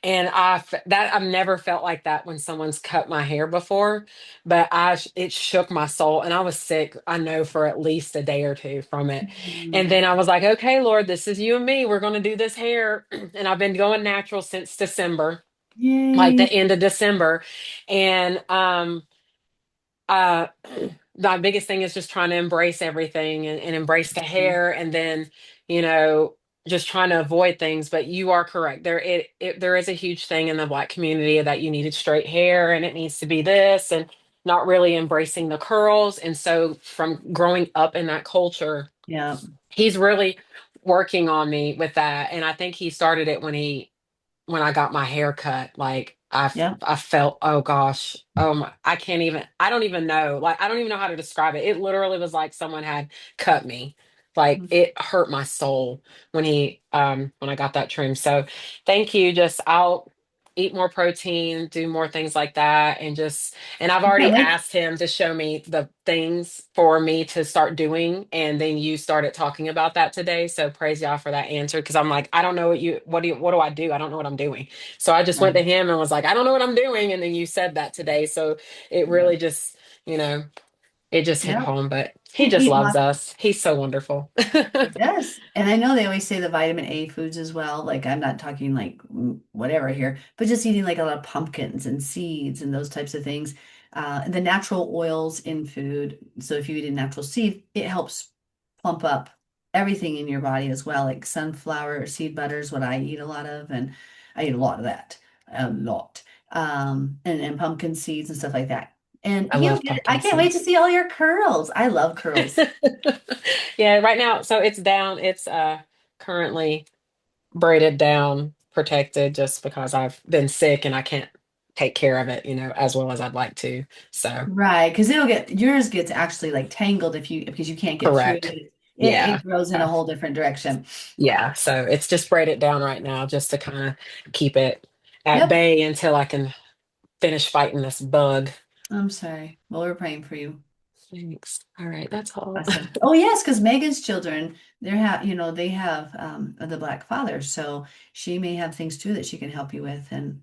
and I've never felt like that when someone's cut my hair before, but it shook my soul, and I was sick. I know for at least a day or two from it, and Mm, then I was like, "Okay, Lord, this is you and me. We're gonna do this hair," and I've been going natural since December. like the Yay. end of December. And uh my biggest thing is just trying to embrace everything and embrace the hair, and then, you know, just trying to avoid things. But you are correct. There is a huge thing in the Black community that you needed straight hair and it needs to be this, and not really embracing the curls. And so from growing up in that culture, Yeah. he's really working on me with that. And I think he started it when I got my hair cut. Like Yeah. I felt, oh gosh, I can't even, I don't even know. Like, I don't even know how to describe it. It literally was like someone had cut me. Like it hurt my soul when I got that trim. So thank you. Just, I'll eat more protein, do more things like that. And I've I can't already wait. asked him to show me the things for me to start doing. And then you started talking about that today. So praise y'all for that answer. Cause I'm like, I don't know what do I do? I don't know what I'm doing. So I just went Right. to him and was like, I don't know what I'm doing. And then you said that today. So it Yeah. really just, you know, it just hit Yeah. home. But he just Eat loves lots. us. He's so wonderful. Yes. And I know they always say the vitamin A foods as well. Like I'm not talking like whatever here, but just eating like a lot of pumpkins and seeds and those types of things. The natural oils in food. So if you eat a natural seed, it helps plump up everything in your body as well. Like sunflower seed butter is what I eat a lot of, and I eat a lot of that. A lot. And pumpkin seeds and stuff like that. And I he'll love get it. I pumpkin can't wait to seeds. see all your curls. I love curls. Yeah, right now, so it's down. It's currently braided down, protected, just because I've been sick and I can't take care of it, as well as I'd like to. So, Right, because it'll get yours gets actually like tangled if you because you can't get through correct. it. It Yeah. grows in a Uh, whole different direction. yeah. So it's just braided down right now just to kind of keep it at Yep. bay until I can finish fighting this bug. I'm sorry. Well, we're praying for you. Thanks. All right. That's all. Awesome. Oh yes, because Megan's children, they have the Black father, so she may have things too that she can help you with, and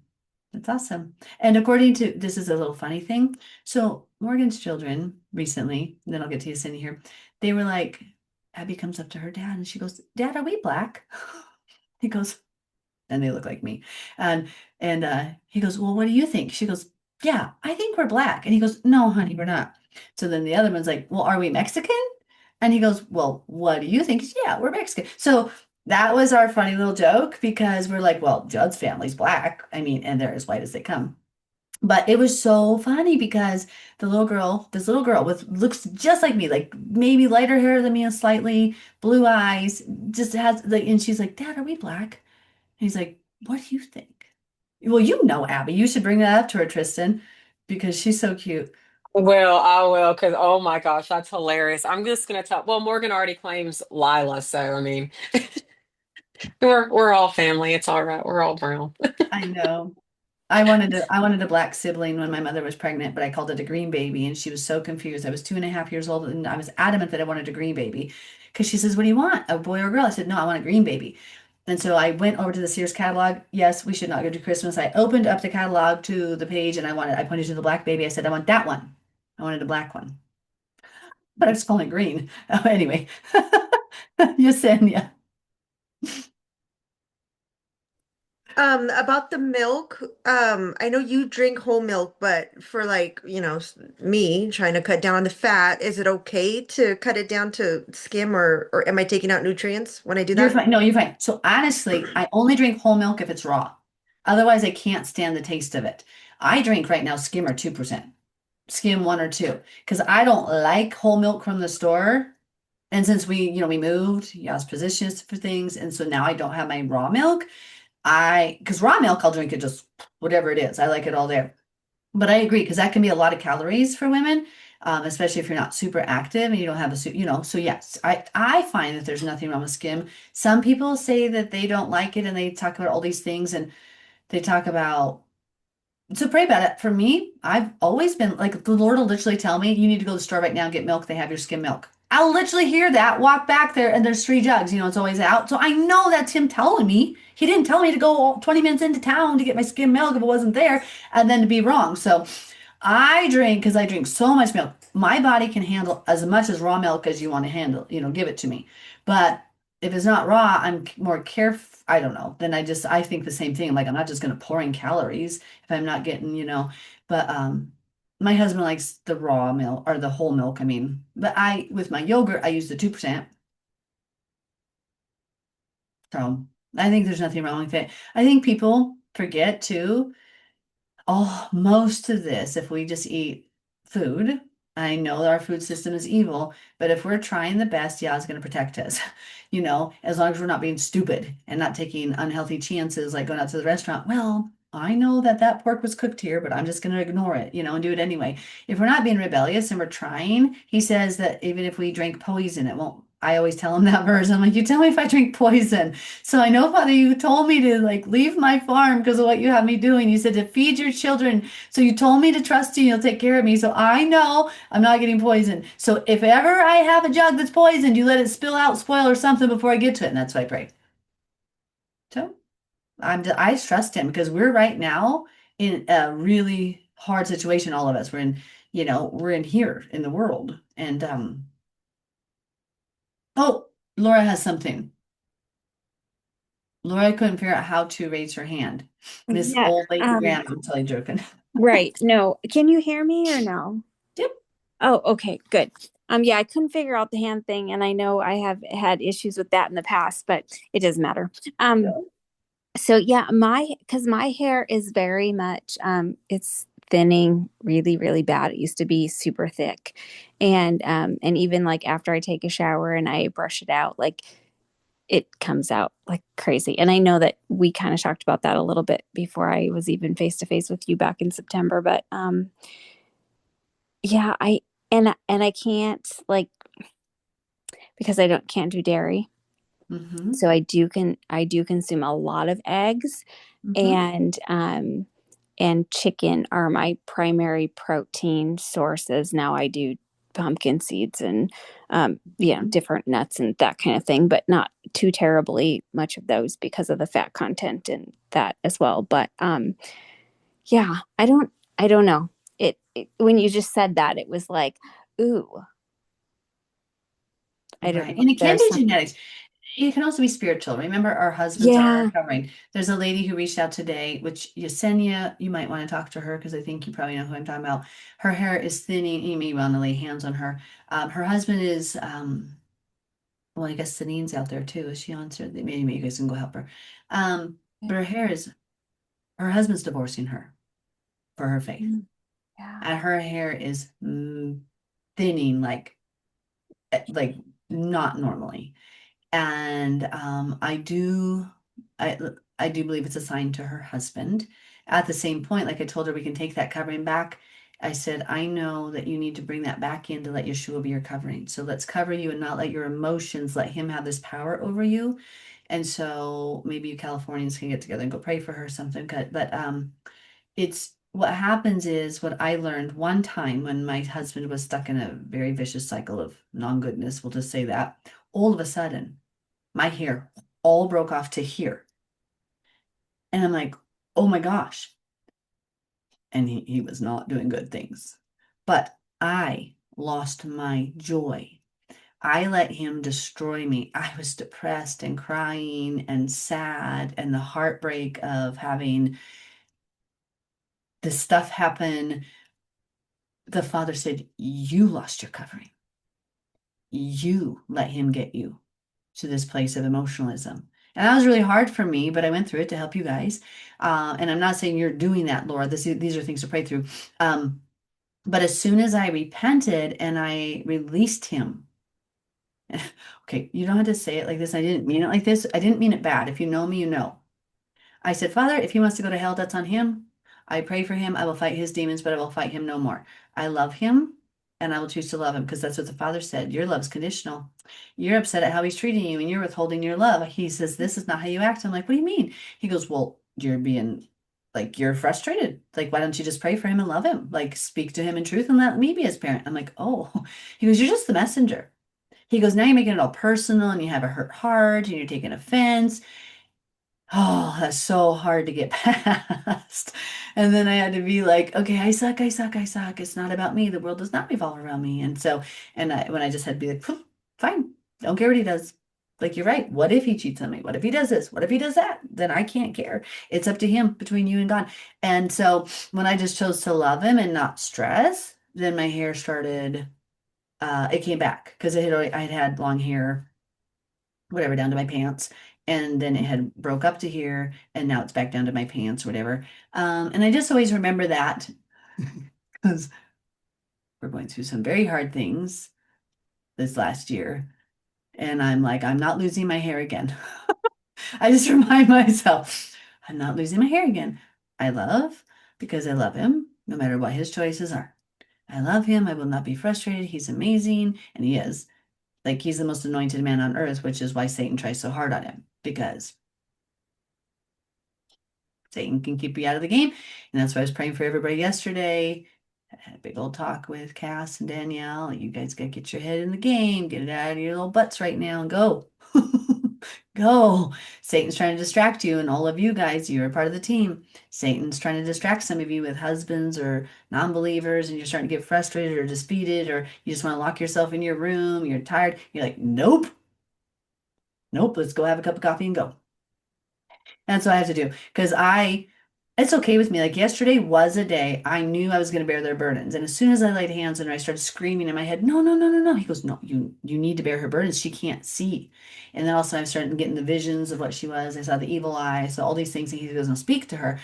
that's awesome. And according to this is a little funny thing. So Morgan's children recently, and then I'll get to you, Cindy here. They were like, Abby comes up to her dad and she goes, "Dad, are we black?" He goes, and they look like me. And he goes, "Well, what do you think?" She goes, "Yeah, I think we're black." And he goes, "No, honey, we're not." So then the other one's like, "Well, are we Mexican?" And he goes, "Well, what do you think?" He says, "Yeah, we're Mexican." So that was our funny little joke because we're like, well, Judd's family's black. I mean, and they're as white as they come. But it was so funny because this little girl with looks just like me, like maybe lighter hair than me slightly, blue eyes, just has like, and she's like, "Dad, are we black?" He's like, "What do you think?" Well, you know, Abby, you should bring that up to her, Tristan, because she's so cute. Well, I will, because oh my gosh, that's hilarious. I'm just gonna tell. Well, Morgan already claims Lila, so I mean, we're all family. It's all right. We're all brown. I know. I wanted a black sibling when my mother was pregnant, but I called it a green baby, and she was so confused. I was 2.5 years old, and I was adamant that I wanted a green baby because she says, "What do you want, a boy or a girl?" I said, "No, I want a green baby." And so I went over to the Sears catalog. Yes, we should not go to Christmas. I opened up the catalog to the page, and I pointed to the black baby. I said, "I want that one." I wanted a black one, but I was calling it green. Anyway, Yesenia. About the milk, I know you drink whole milk, but for like, me trying to cut down on the fat, is it okay to cut it down to skim or am I taking out nutrients when I do You're that? fine. No, you're fine. So honestly, I only drink whole milk if it's raw. Otherwise, I can't stand the taste of it. I drink right now skim or 2%, skim 1 or 2, because I don't like whole milk from the store. And since we moved, you asked positions for things, and so now I don't have my raw milk. Because raw milk, I'll drink it just whatever it is. I like it all there. But I agree because that can be a lot of calories for women, especially if you're not super active and you don't have So yes, I find that there's nothing wrong with skim. Some people say that they don't like it and they talk about all these things and they talk about so pray about it. For me, I've always been like the Lord will literally tell me, "You need to go to the store right now and get milk. They have your skim milk." I'll literally hear that, walk back there, and there's 3 jugs. It's always out. So I know that's him telling me. He didn't tell me to go 20 minutes into town to get my skim milk if it wasn't there, and then to be wrong. So I drink because I drink so much milk. My body can handle as much as raw milk as you want to handle, give it to me. But if it's not raw, I'm more careful. I don't know. Then I think the same thing. Like I'm not just going to pour in calories if I'm not getting, but my husband likes the raw milk or the whole milk. I mean, but with my yogurt, I use the 2%. So I think there's nothing wrong with it. I think people forget too. Oh, most of this, if we just eat food, I know our food system is evil, but if we're trying the best, yeah, it's going to protect us. As long as we're not being stupid and not taking unhealthy chances, like going out to the restaurant. Well, I know that pork was cooked here, but I'm just going to ignore it, and do it anyway. If we're not being rebellious and we're trying, he says that even if we drink poison, it won't. I always tell him that verse. I'm like, you tell me if I drink poison. So I know, Father, you told me to like leave my farm because of what you have me doing. You said to feed your children. So you told me to trust you, you'll take care of me. So I know I'm not getting poisoned. So if ever I have a jug that's poisoned, you let it spill out, spoil, or something before I get to it. And that's what I pray. So I trust him because we're right now in a really hard situation. All of us, we're in here in the world. And oh, Laura has something. Laura couldn't figure out how to raise her hand. Miss Yeah, old lady grandma, I'm totally joking. right. No, can you hear me or no? Yep. Oh, okay, good. Yeah, I couldn't figure out the hand thing, and I know I have had issues with that in the past, but it doesn't matter. So yeah, because my hair is very much, it's thinning really, really bad. It used to be super thick, and even like after I take a shower and I brush it out, like it comes out like crazy. And I know that we kind of talked about that a little bit before I was even face to face with you back in September, but yeah, I can't, like, because I don't can't do dairy. Mm-hmm. So I do consume a lot of eggs, and chicken are my primary protein sources. Now I do pumpkin seeds and different nuts and that kind of thing, but not too terribly much of those because of the fat content and that as well. But yeah, I don't know. It when you just said that, it was like, ooh, I don't Right. know And if it can there's be some, genetics. It can also be spiritual. Remember, our husbands are our yeah. covering. There's a lady who reached out today, which Yesenia, you might want to talk to her because I think you probably know who I'm talking about. Her hair is thinning. You may want to lay hands on her. Her husband is, well, I guess Sanine's out there too. Is she on? So maybe you guys can go help her. But her husband's divorcing her for her faith. Yeah. And her hair is thinning like not normally. And I I do believe it's a sign to her husband. At the same point, like I told her, we can take that covering back. I said, I know that you need to bring that back in to let Yeshua be your covering. So let's cover you and not let your emotions let him have this power over you. And so maybe you Californians can get together and go pray for her or something. But it's what happens is what I learned one time when my husband was stuck in a very vicious cycle of non-goodness, we'll just say that. All of a sudden, my hair all broke off to here. And I'm like, oh my gosh. And he was not doing good things. But I lost my joy. I let him destroy me. I was depressed and crying and sad, and the heartbreak of having this stuff happen. The father said, you lost your covering. You let him get you to this place of emotionalism. And that was really hard for me, but I went through it to help you guys. And I'm not saying you're doing that, Laura. These are things to pray through. But as soon as I repented and I released him, okay, you don't have to say it like this. I didn't mean it like this. I didn't mean it bad. If you know me, you know. I said, Father, if he wants to go to hell, that's on him. I pray for him. I will fight his demons, but I will fight him no more. I love him and I will choose to love him because that's what the Father said. Your love's conditional. You're upset at how he's treating you and you're withholding your love. He says, this is not how you act. I'm like, what do you mean? He goes, well, you're being like, you're frustrated. Like, why don't you just pray for him and love him? Like, speak to him in truth and let me be his parent. I'm like, oh, he goes, you're just the messenger. He goes, now you're making it all personal and you have a hurt heart and you're taking offense. Oh, that's so hard to get past. And then I had to be like, okay, I suck, I suck, I suck. It's not about me. The world does not revolve around me. And so, when I just had to be like, fine, don't care what he does. Like, you're right. What if he cheats on me? What if he does this? What if he does that? Then I can't care. It's up to him, between you and God. And so when I just chose to love him and not stress, then my hair started, it came back because I had had long hair, whatever, down to my pants. And then it had broke up to here, and now it's back down to my pants, whatever. And I just always remember that because we're going through some very hard things this last year. And I'm like, I'm not losing my hair again. I just remind myself, I'm not losing my hair again. I love because I love him, no matter what his choices are. I love him. I will not be frustrated. He's amazing. And he is. Like, he's the most anointed man on earth, which is why Satan tries so hard on him, because Satan can keep you out of the game. And that's why I was praying for everybody yesterday. I had a big old talk with Cass and Danielle. You guys got to get your head in the game, get it out of your little butts right now and go. Go. Satan's trying to distract you, and all of you guys, you're a part of the team. Satan's trying to distract some of you with husbands or non-believers, and you're starting to get frustrated or defeated, or you just want to lock yourself in your room, you're tired. You're like, nope. Nope, let's go have a cup of coffee and go. That's what I have to do. Because it's okay with me. Like, yesterday was a day I knew I was going to bear their burdens. And as soon as I laid hands on her, I started screaming in my head, no, no, no, no, no. He goes, no, you need to bear her burdens. She can't see. And then also I'm starting getting the visions of what she was. I saw the evil eye. I saw all these things, and he goes, no, speak to her.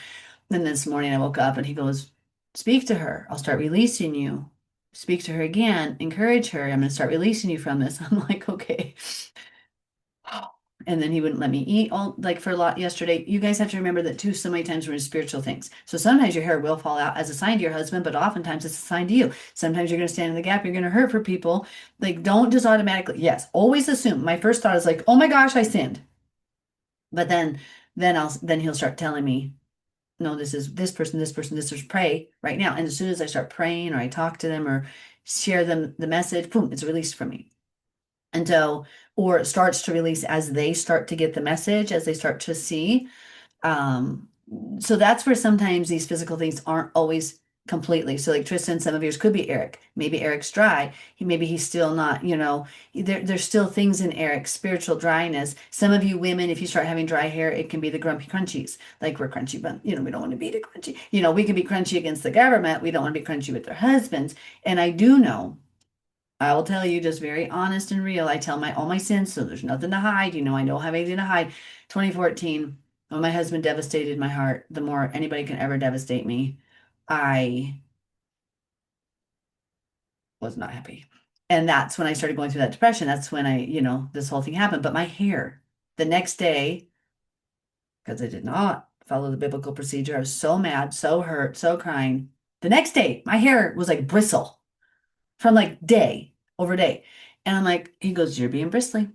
Then this morning I woke up and he goes, speak to her. I'll start releasing you. Speak to her again. Encourage her. I'm going to start releasing you from this. I'm like, okay. And then he wouldn't let me eat all, like, for a lot yesterday. You guys have to remember that too. So many times we're in spiritual things. So sometimes your hair will fall out as a sign to your husband, but oftentimes it's a sign to you. Sometimes you're going to stand in the gap. You're going to hurt for people. Like, don't just automatically, yes, always assume. My first thought is like, oh my gosh, I sinned. But then he'll start telling me, no, this is this person, this person, this is, pray right now. And as soon as I start praying, or I talk to them or share them the message, boom, it's released from me. And so, or it starts to release as they start to get the message, as they start to see. So that's where sometimes these physical things aren't always completely. So, like Tristan, some of yours could be Eric. Maybe Eric's dry. Maybe he's still not, there's still things in Eric's spiritual dryness. Some of you women, if you start having dry hair, it can be the grumpy crunchies. Like, we're crunchy, but we don't want to be the crunchy. We can be crunchy against the government. We don't want to be crunchy with their husbands. And I do know, I will tell you, just very honest and real. I tell all my sins, so there's nothing to hide. I don't have anything to hide. 2014, when my husband devastated my heart, the more anybody can ever devastate me, I was not happy. And that's when I started going through that depression. That's when this whole thing happened. But my hair, the next day, because I did not follow the biblical procedure, I was so mad, so hurt, so crying. The next day, my hair was like bristle from like day over day. And I'm like, he goes, you're being bristly.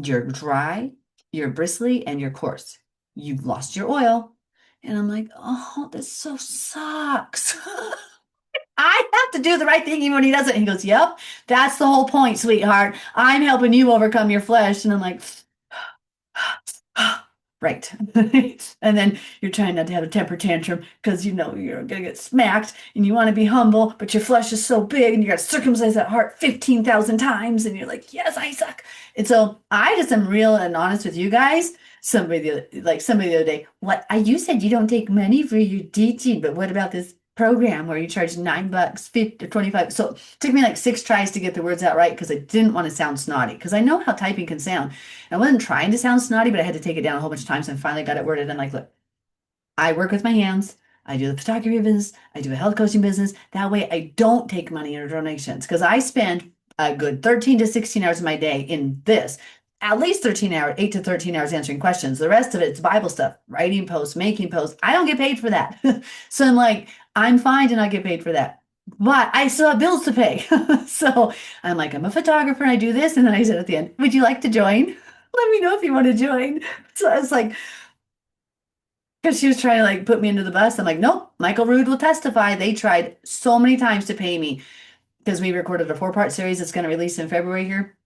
You're dry, you're bristly, and you're coarse. You've lost your oil. And I'm like, oh, this so sucks. I have to do the right thing even when he doesn't. He goes, yep, that's the whole point, sweetheart. I'm helping you overcome your flesh. And I'm like, right. And then you're trying not to have a temper tantrum because you're going to get smacked and you want to be humble, but your flesh is so big and you got to circumcise that heart 15,000 times. And you're like, yes, I suck. And so I just am real and honest with you guys. Somebody the other day, you said you don't take money for your teaching, but what about this program where you charge $9, 50, 25? So it took me like 6 tries to get the words out right because I didn't want to sound snotty, because I know how typing can sound. I wasn't trying to sound snotty, but I had to take it down a whole bunch of times and finally got it worded. I'm like, look, I work with my hands. I do the photography business. I do a health coaching business. That way I don't take money or donations, because I spend a good 13 to 16 hours of my day in this. At least 13 hours, 8 to 13 hours answering questions. The rest of it's Bible stuff, writing posts, making posts. I don't get paid for that. So I'm like, I'm fine to not get paid for that, but I still have bills to pay. So I'm like, I'm a photographer. I do this. And then I said at the end, would you like to join? Let me know if you want to join. So I was like, because she was trying to like put me into the bus. I'm like, nope, Michael Rood will testify. They tried so many times to pay me because we recorded a 4-part series that's going to release in February here.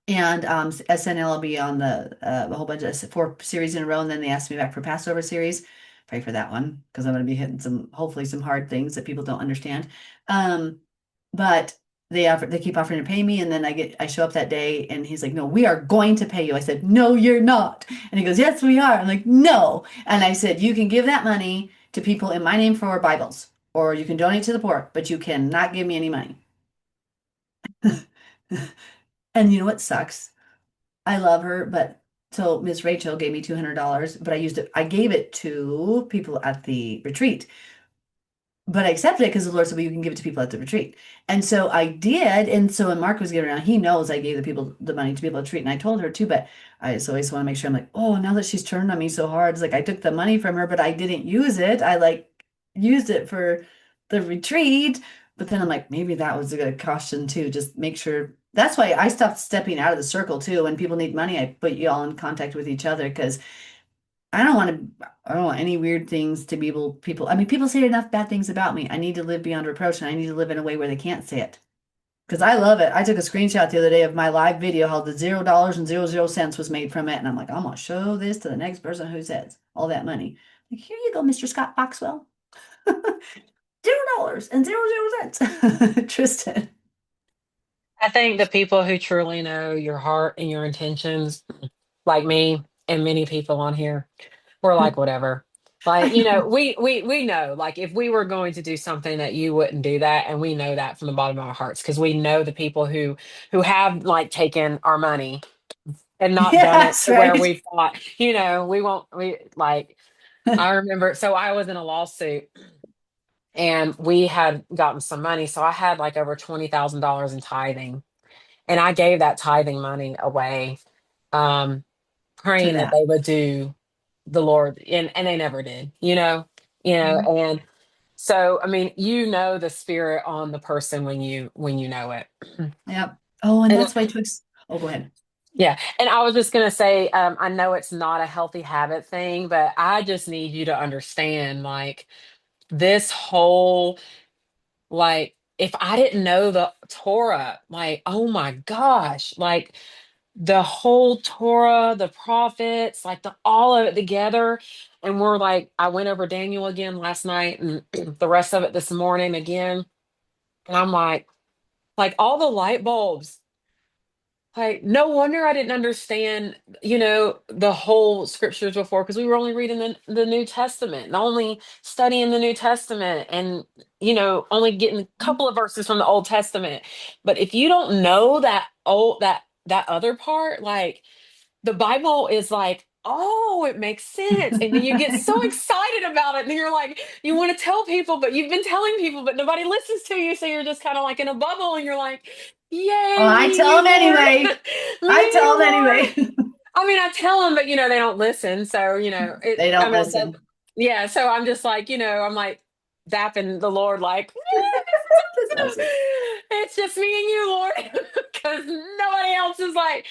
And SNL will be on a whole bunch of 4 series in a row. And then they asked me back for Passover series. Pray for that one, because I'm going to be hitting hopefully some hard things that people don't understand. But they keep offering to pay me, and then I show up that day, and he's like, "No, we are going to pay you." I said, "No, you're not." And he goes, "Yes, we are." I'm like, "No." And I said, "You can give that money to people in my name for Bibles, or you can donate to the poor, but you cannot give me any money." And you know what sucks? I love her, but so Miss Rachel gave me $200, but I gave it to people at the retreat. But I accepted it because the Lord said, "Well, you can give it to people at the retreat." And so I did. And so when Mark was giving around, he knows I gave the money to people at the retreat. And I told her too, but I just always want to make sure I'm like, oh, now that she's turned on me so hard, it's like I took the money from her, but I didn't use it. I like used it for the retreat. But then I'm like, maybe that was a good caution too. Just make sure. That's why I stopped stepping out of the circle too. When people need money, I put you all in contact with each other because I don't want any weird things to be people. I mean, people say enough bad things about me. I need to live beyond reproach, and I need to live in a way where they can't say it. Because I love it. I took a screenshot the other day of my live video, how the $0.00 was made from it. And I'm like, I'm gonna show this to the next person who says all that money. Like, here you go, Mr. Scott Foxwell. $0 and 00 cents. Tristan. I think the people who truly know your heart and your intentions, like me and many people on here, we're like, whatever. Like, I know. we know, like, if we were going to do something that you wouldn't do that, and we know that from the bottom of our hearts, because we know the people who have like taken our money and not done it Yes, to where right. we thought, we won't, we like, I remember, so I was in a lawsuit and we had gotten some money. So I had like over $20,000 in tithing, and I gave that tithing money away, um, To praying that that. they would do the Lord, and they never did, Mhm. and so, I mean, the spirit on the person when you know it. Yep. Oh, and And that's why Twix. Oh, go ahead. yeah, and I was just gonna say, I know it's not a healthy habit thing, but I just need you to understand, like, this whole, like, if I didn't know the Torah, like, oh my gosh, like the whole Torah, the prophets, like all of it together. And we're like, I went over Daniel again last night and the rest of it this morning again. And I'm like all the light bulbs. Like, no wonder I didn't understand, the whole scriptures before, because we were only reading the New Testament and only studying the New Testament, and, only getting a couple of verses from the Old Testament. But if you don't know that other part, like, the Bible is like, oh, it makes sense. And then you get so excited about it. And you're like, you want to tell people, but you've been telling people, but nobody listens to you. So you're just kind of like in a bubble and you're like, Well, yay, I me and tell them you, Lord. anyway. Me I and tell you, them Lord. anyway. I mean, I tell them, but they don't listen. So, They I don't mean, so, listen. yeah. So I'm just like, I'm like zapping the Lord, like, That's awesome. it's just me and you, Lord. Because nobody else is like,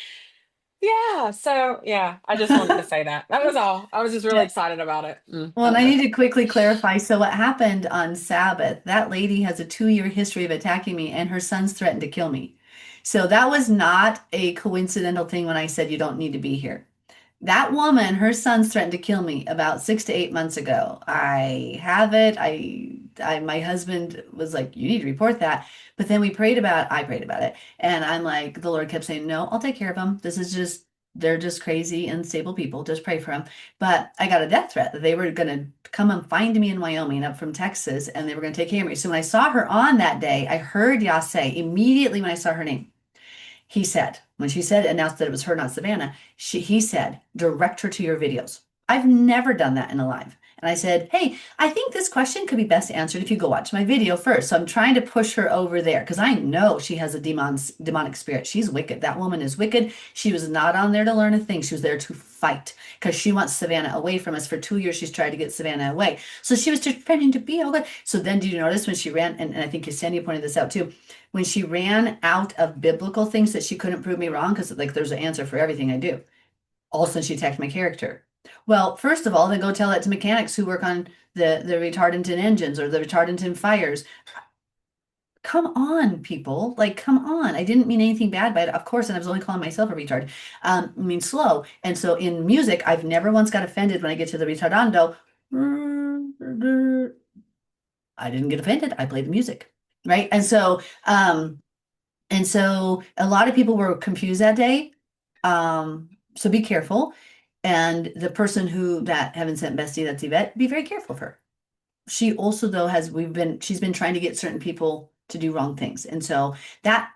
yeah, so yeah, I just wanted to say that. That was all. I was just really Yeah. excited about it. Well, That and was I it. need to quickly clarify. So, what happened on Sabbath? That lady has a 2-year history of attacking me, and her sons threatened to kill me. So, that was not a coincidental thing when I said you don't need to be here. That woman, her sons threatened to kill me about 6 to 8 months ago. I have it. My husband was like, "You need to report that." But then I prayed about it. And I'm like, the Lord kept saying, "No, I'll take care of them. They're just crazy, unstable people. Just pray for them." But I got a death threat that they were going to come and find me in Wyoming up from Texas, and they were going to take care of me. So when I saw her on that day, I heard Yah say immediately when I saw her name, he said, when she said, announced that it was her, not Savannah, he said, direct her to your videos. I've never done that in a live. And I said, hey, I think this question could be best answered if you go watch my video first. So I'm trying to push her over there because I know she has a demonic spirit. She's wicked. That woman is wicked. She was not on there to learn a thing. She was there to fight because she wants Savannah away from us. For 2 years, she's tried to get Savannah away. So she was defending to be all good. So then do you notice when she ran, and I think Yesenia pointed this out too, when she ran out of biblical things that she couldn't prove me wrong, because like there's an answer for everything I do. All of a sudden she attacked my character. Well, first of all, then go tell that to mechanics who work on the retardant in engines or the retardant in fires. Come on, people. Like, come on. I didn't mean anything bad by it, of course, and I was only calling myself a retard. I mean slow. And so in music, I've never once got offended when I get to the retardando. I didn't get offended. I played the music. Right. And so And so a lot of people were confused that day. So be careful. And the person who that Heaven Sent Bestie, that's Yvette, be very careful of her. She also though she's been trying to get certain people to do wrong things. And so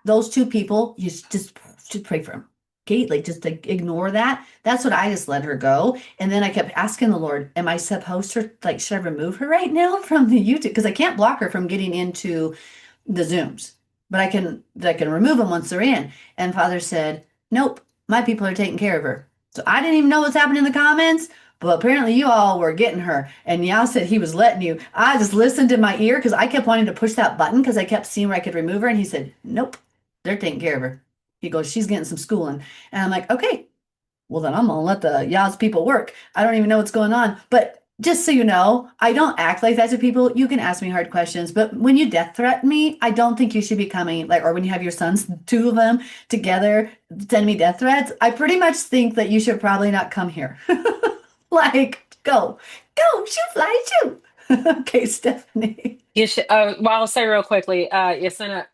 those two people, you just should pray for them. Okay, like just like ignore that. That's what I just let her go. And then I kept asking the Lord, am I supposed to like should I remove her right now from the YouTube? Because I can't block her from getting into the Zooms, but I can remove them once they're in. And Father said, nope, my people are taking care of her. So I didn't even know what's happening in the comments, but apparently you all were getting her. And Yao said he was letting you. I just listened in my ear because I kept wanting to push that button because I kept seeing where I could remove her. And he said, nope, they're taking care of her. He goes, she's getting some schooling. And I'm like, okay, well then I'm gonna let the Yao's people work. I don't even know what's going on. But just so you know, I don't act like that to people. You can ask me hard questions, but when you death threaten me, I don't think you should be coming like, or when you have your sons, two of them together, send me death threats. I pretty much think that you should probably not come here. Like, shoot, fly, shoot. Okay, Stephanie. You should. Well, I'll say real quickly. Yesenia.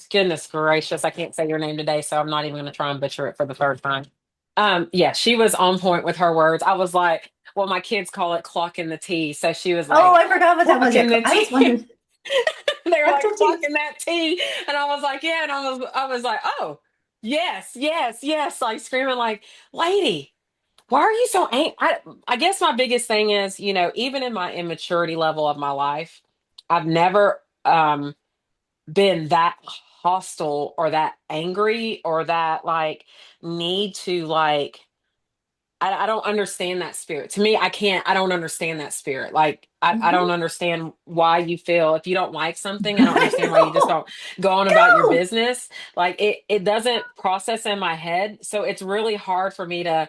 Goodness gracious, I can't say your name today, so I'm not even going to try and butcher it for the third time. Yeah, she was on point with her words. I was like, well, my kids call it clocking the tea. So she was Oh, like, I forgot what that was. clocking Yeah, the I was tea. wondering. They were like Dr. T. clocking that tea, and I was like, yeah, and I was like, oh, yes, yes, yes, like screaming, like, lady, why are you so angry? I guess my biggest thing is, even in my immaturity level of my life, I've never been that hostile or that angry or that like need to like I don't understand that spirit. To me, I don't understand that spirit. Like I don't Mhm. understand why you feel if you don't like something, I don't I understand why you just know. don't go on about your Go. business. Like it doesn't process in my head. So it's really hard for me to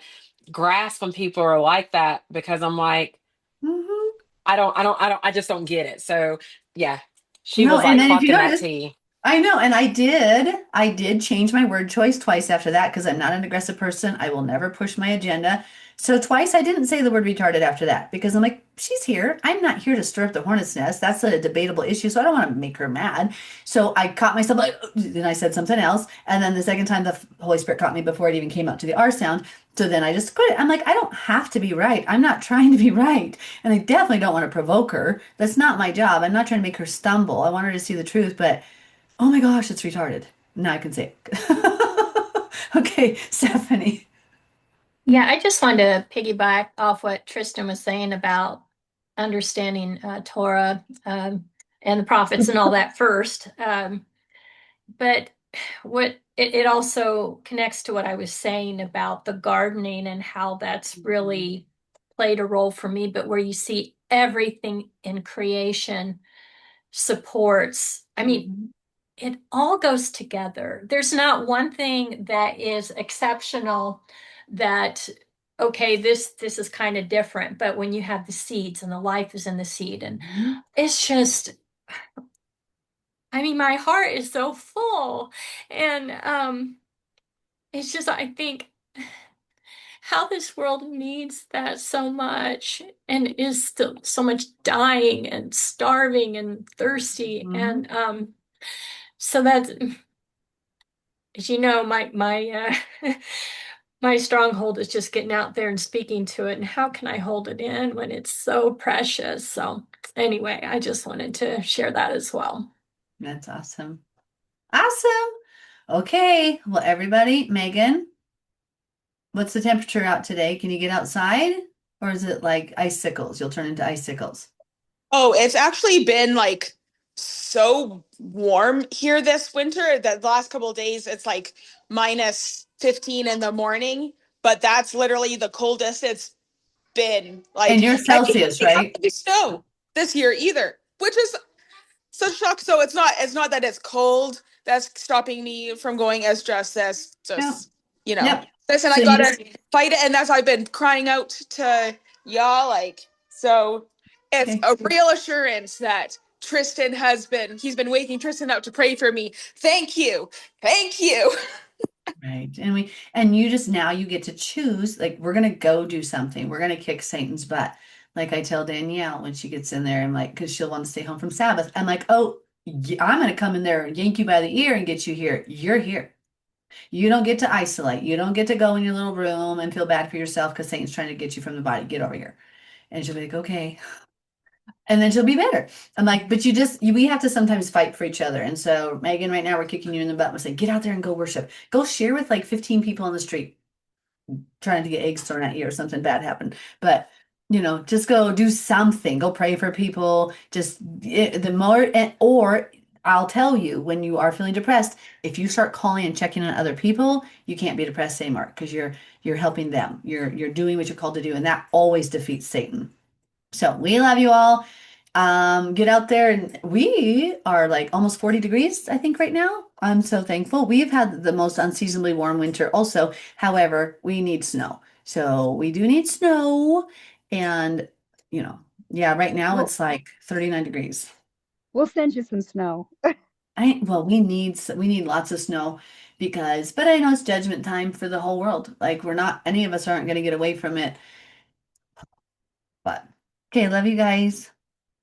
grasp when people are like that because I'm like, Mhm. I just don't get it. So yeah, she No, was and like then if you clocking that notice, tea. I know, and I did change my word choice twice after that because I'm not an aggressive person. I will never push my agenda. So twice I didn't say the word retarded after that because I'm like, she's here. I'm not here to stir up the hornet's nest. That's a debatable issue, so I don't want to make her mad. So I caught myself like, then I said something else, and then the second time the Holy Spirit caught me before it even came out to the R sound. So then I just quit it. I'm like, I don't have to be right. I'm not trying to be right. And I definitely don't want to provoke her. That's not my job. I'm not trying to make her stumble. I want her to see the truth, but oh my gosh, it's retarded. Now I can say it. Okay, Stephanie. Yeah, I just wanted to piggyback off what Tristan was saying about understanding Torah and the prophets and all that first. But it also connects to what I was saying about the gardening and how that's really played a role for me, but where you see everything in creation supports. I mean, Mhm. it all goes together. There's not one thing that is exceptional that okay, this is kind of different, but when you have the seeds and the life is in the seed and Mhm. it's just I mean my heart is so full and it's just I think how this world needs that so much and is still so much dying and starving and thirsty Mhm. and so that's as you know, my stronghold is just getting out there and speaking to it. And how can I hold it in when it's so precious? So anyway, I just wanted to share that as well. That's awesome. Awesome. Okay. Well, everybody, Megan, what's the temperature out today? Can you get outside? Or is it like icicles? You'll turn into icicles. Oh, it's actually been like so warm here this winter that the last couple of days it's like minus 15 in the morning, but that's literally the coldest it's been. And Like, you're and Celsius, it hasn't right? been snow this year either, which is such a shock. So it's not that it's cold that's stopping me from going, as Yep. just Yep. listen, I So you gotta fight it, and that's I've been crying out to y'all, like, so it's okay. a real assurance that he's been waking Tristan out to pray for me. Thank you. Right. And you just now you get to choose, like, we're gonna go do something. We're gonna kick Satan's butt. Like I tell Danielle when she gets in there, I'm like, because she'll want to stay home from Sabbath. I'm like, oh, I'm going to come in there and yank you by the ear and get you here. You're here. You don't get to isolate. You don't get to go in your little room and feel bad for yourself because Satan's trying to get you from the body. Get over here. And she'll be like, okay. And then she'll be better. I'm like, but we have to sometimes fight for each other. And so, Megan, right now we're kicking you in the butt. We're saying, get out there and go worship. Go share with like 15 people on the street trying to get eggs thrown at you or something bad happened. But, just go do something. Go pray for people. The more, or I'll tell you, when you are feeling depressed, if you start calling and checking on other people, you can't be depressed anymore because you're helping them. You're doing what you're called to do, and that always defeats Satan. So we love you all. Get out there, and we are like almost 40 degrees, I think, right now. I'm so thankful. We've had the most unseasonably warm winter also. However, we need snow. So we do need snow. And, yeah, right now Well, it's like 39 degrees. we'll send you some snow. Well, we need lots of snow but I know it's judgment time for the whole world. Like any of us aren't going to get away from it. But okay, love you guys.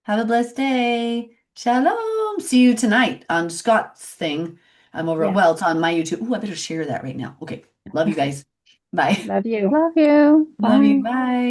Have a blessed day. Shalom. See you tonight on Scott's thing. Yeah. Well, it's on my YouTube. Ooh, I better share that right now. Okay. Love you guys. Bye. Love you. Love you. Love you. Bye. Bye.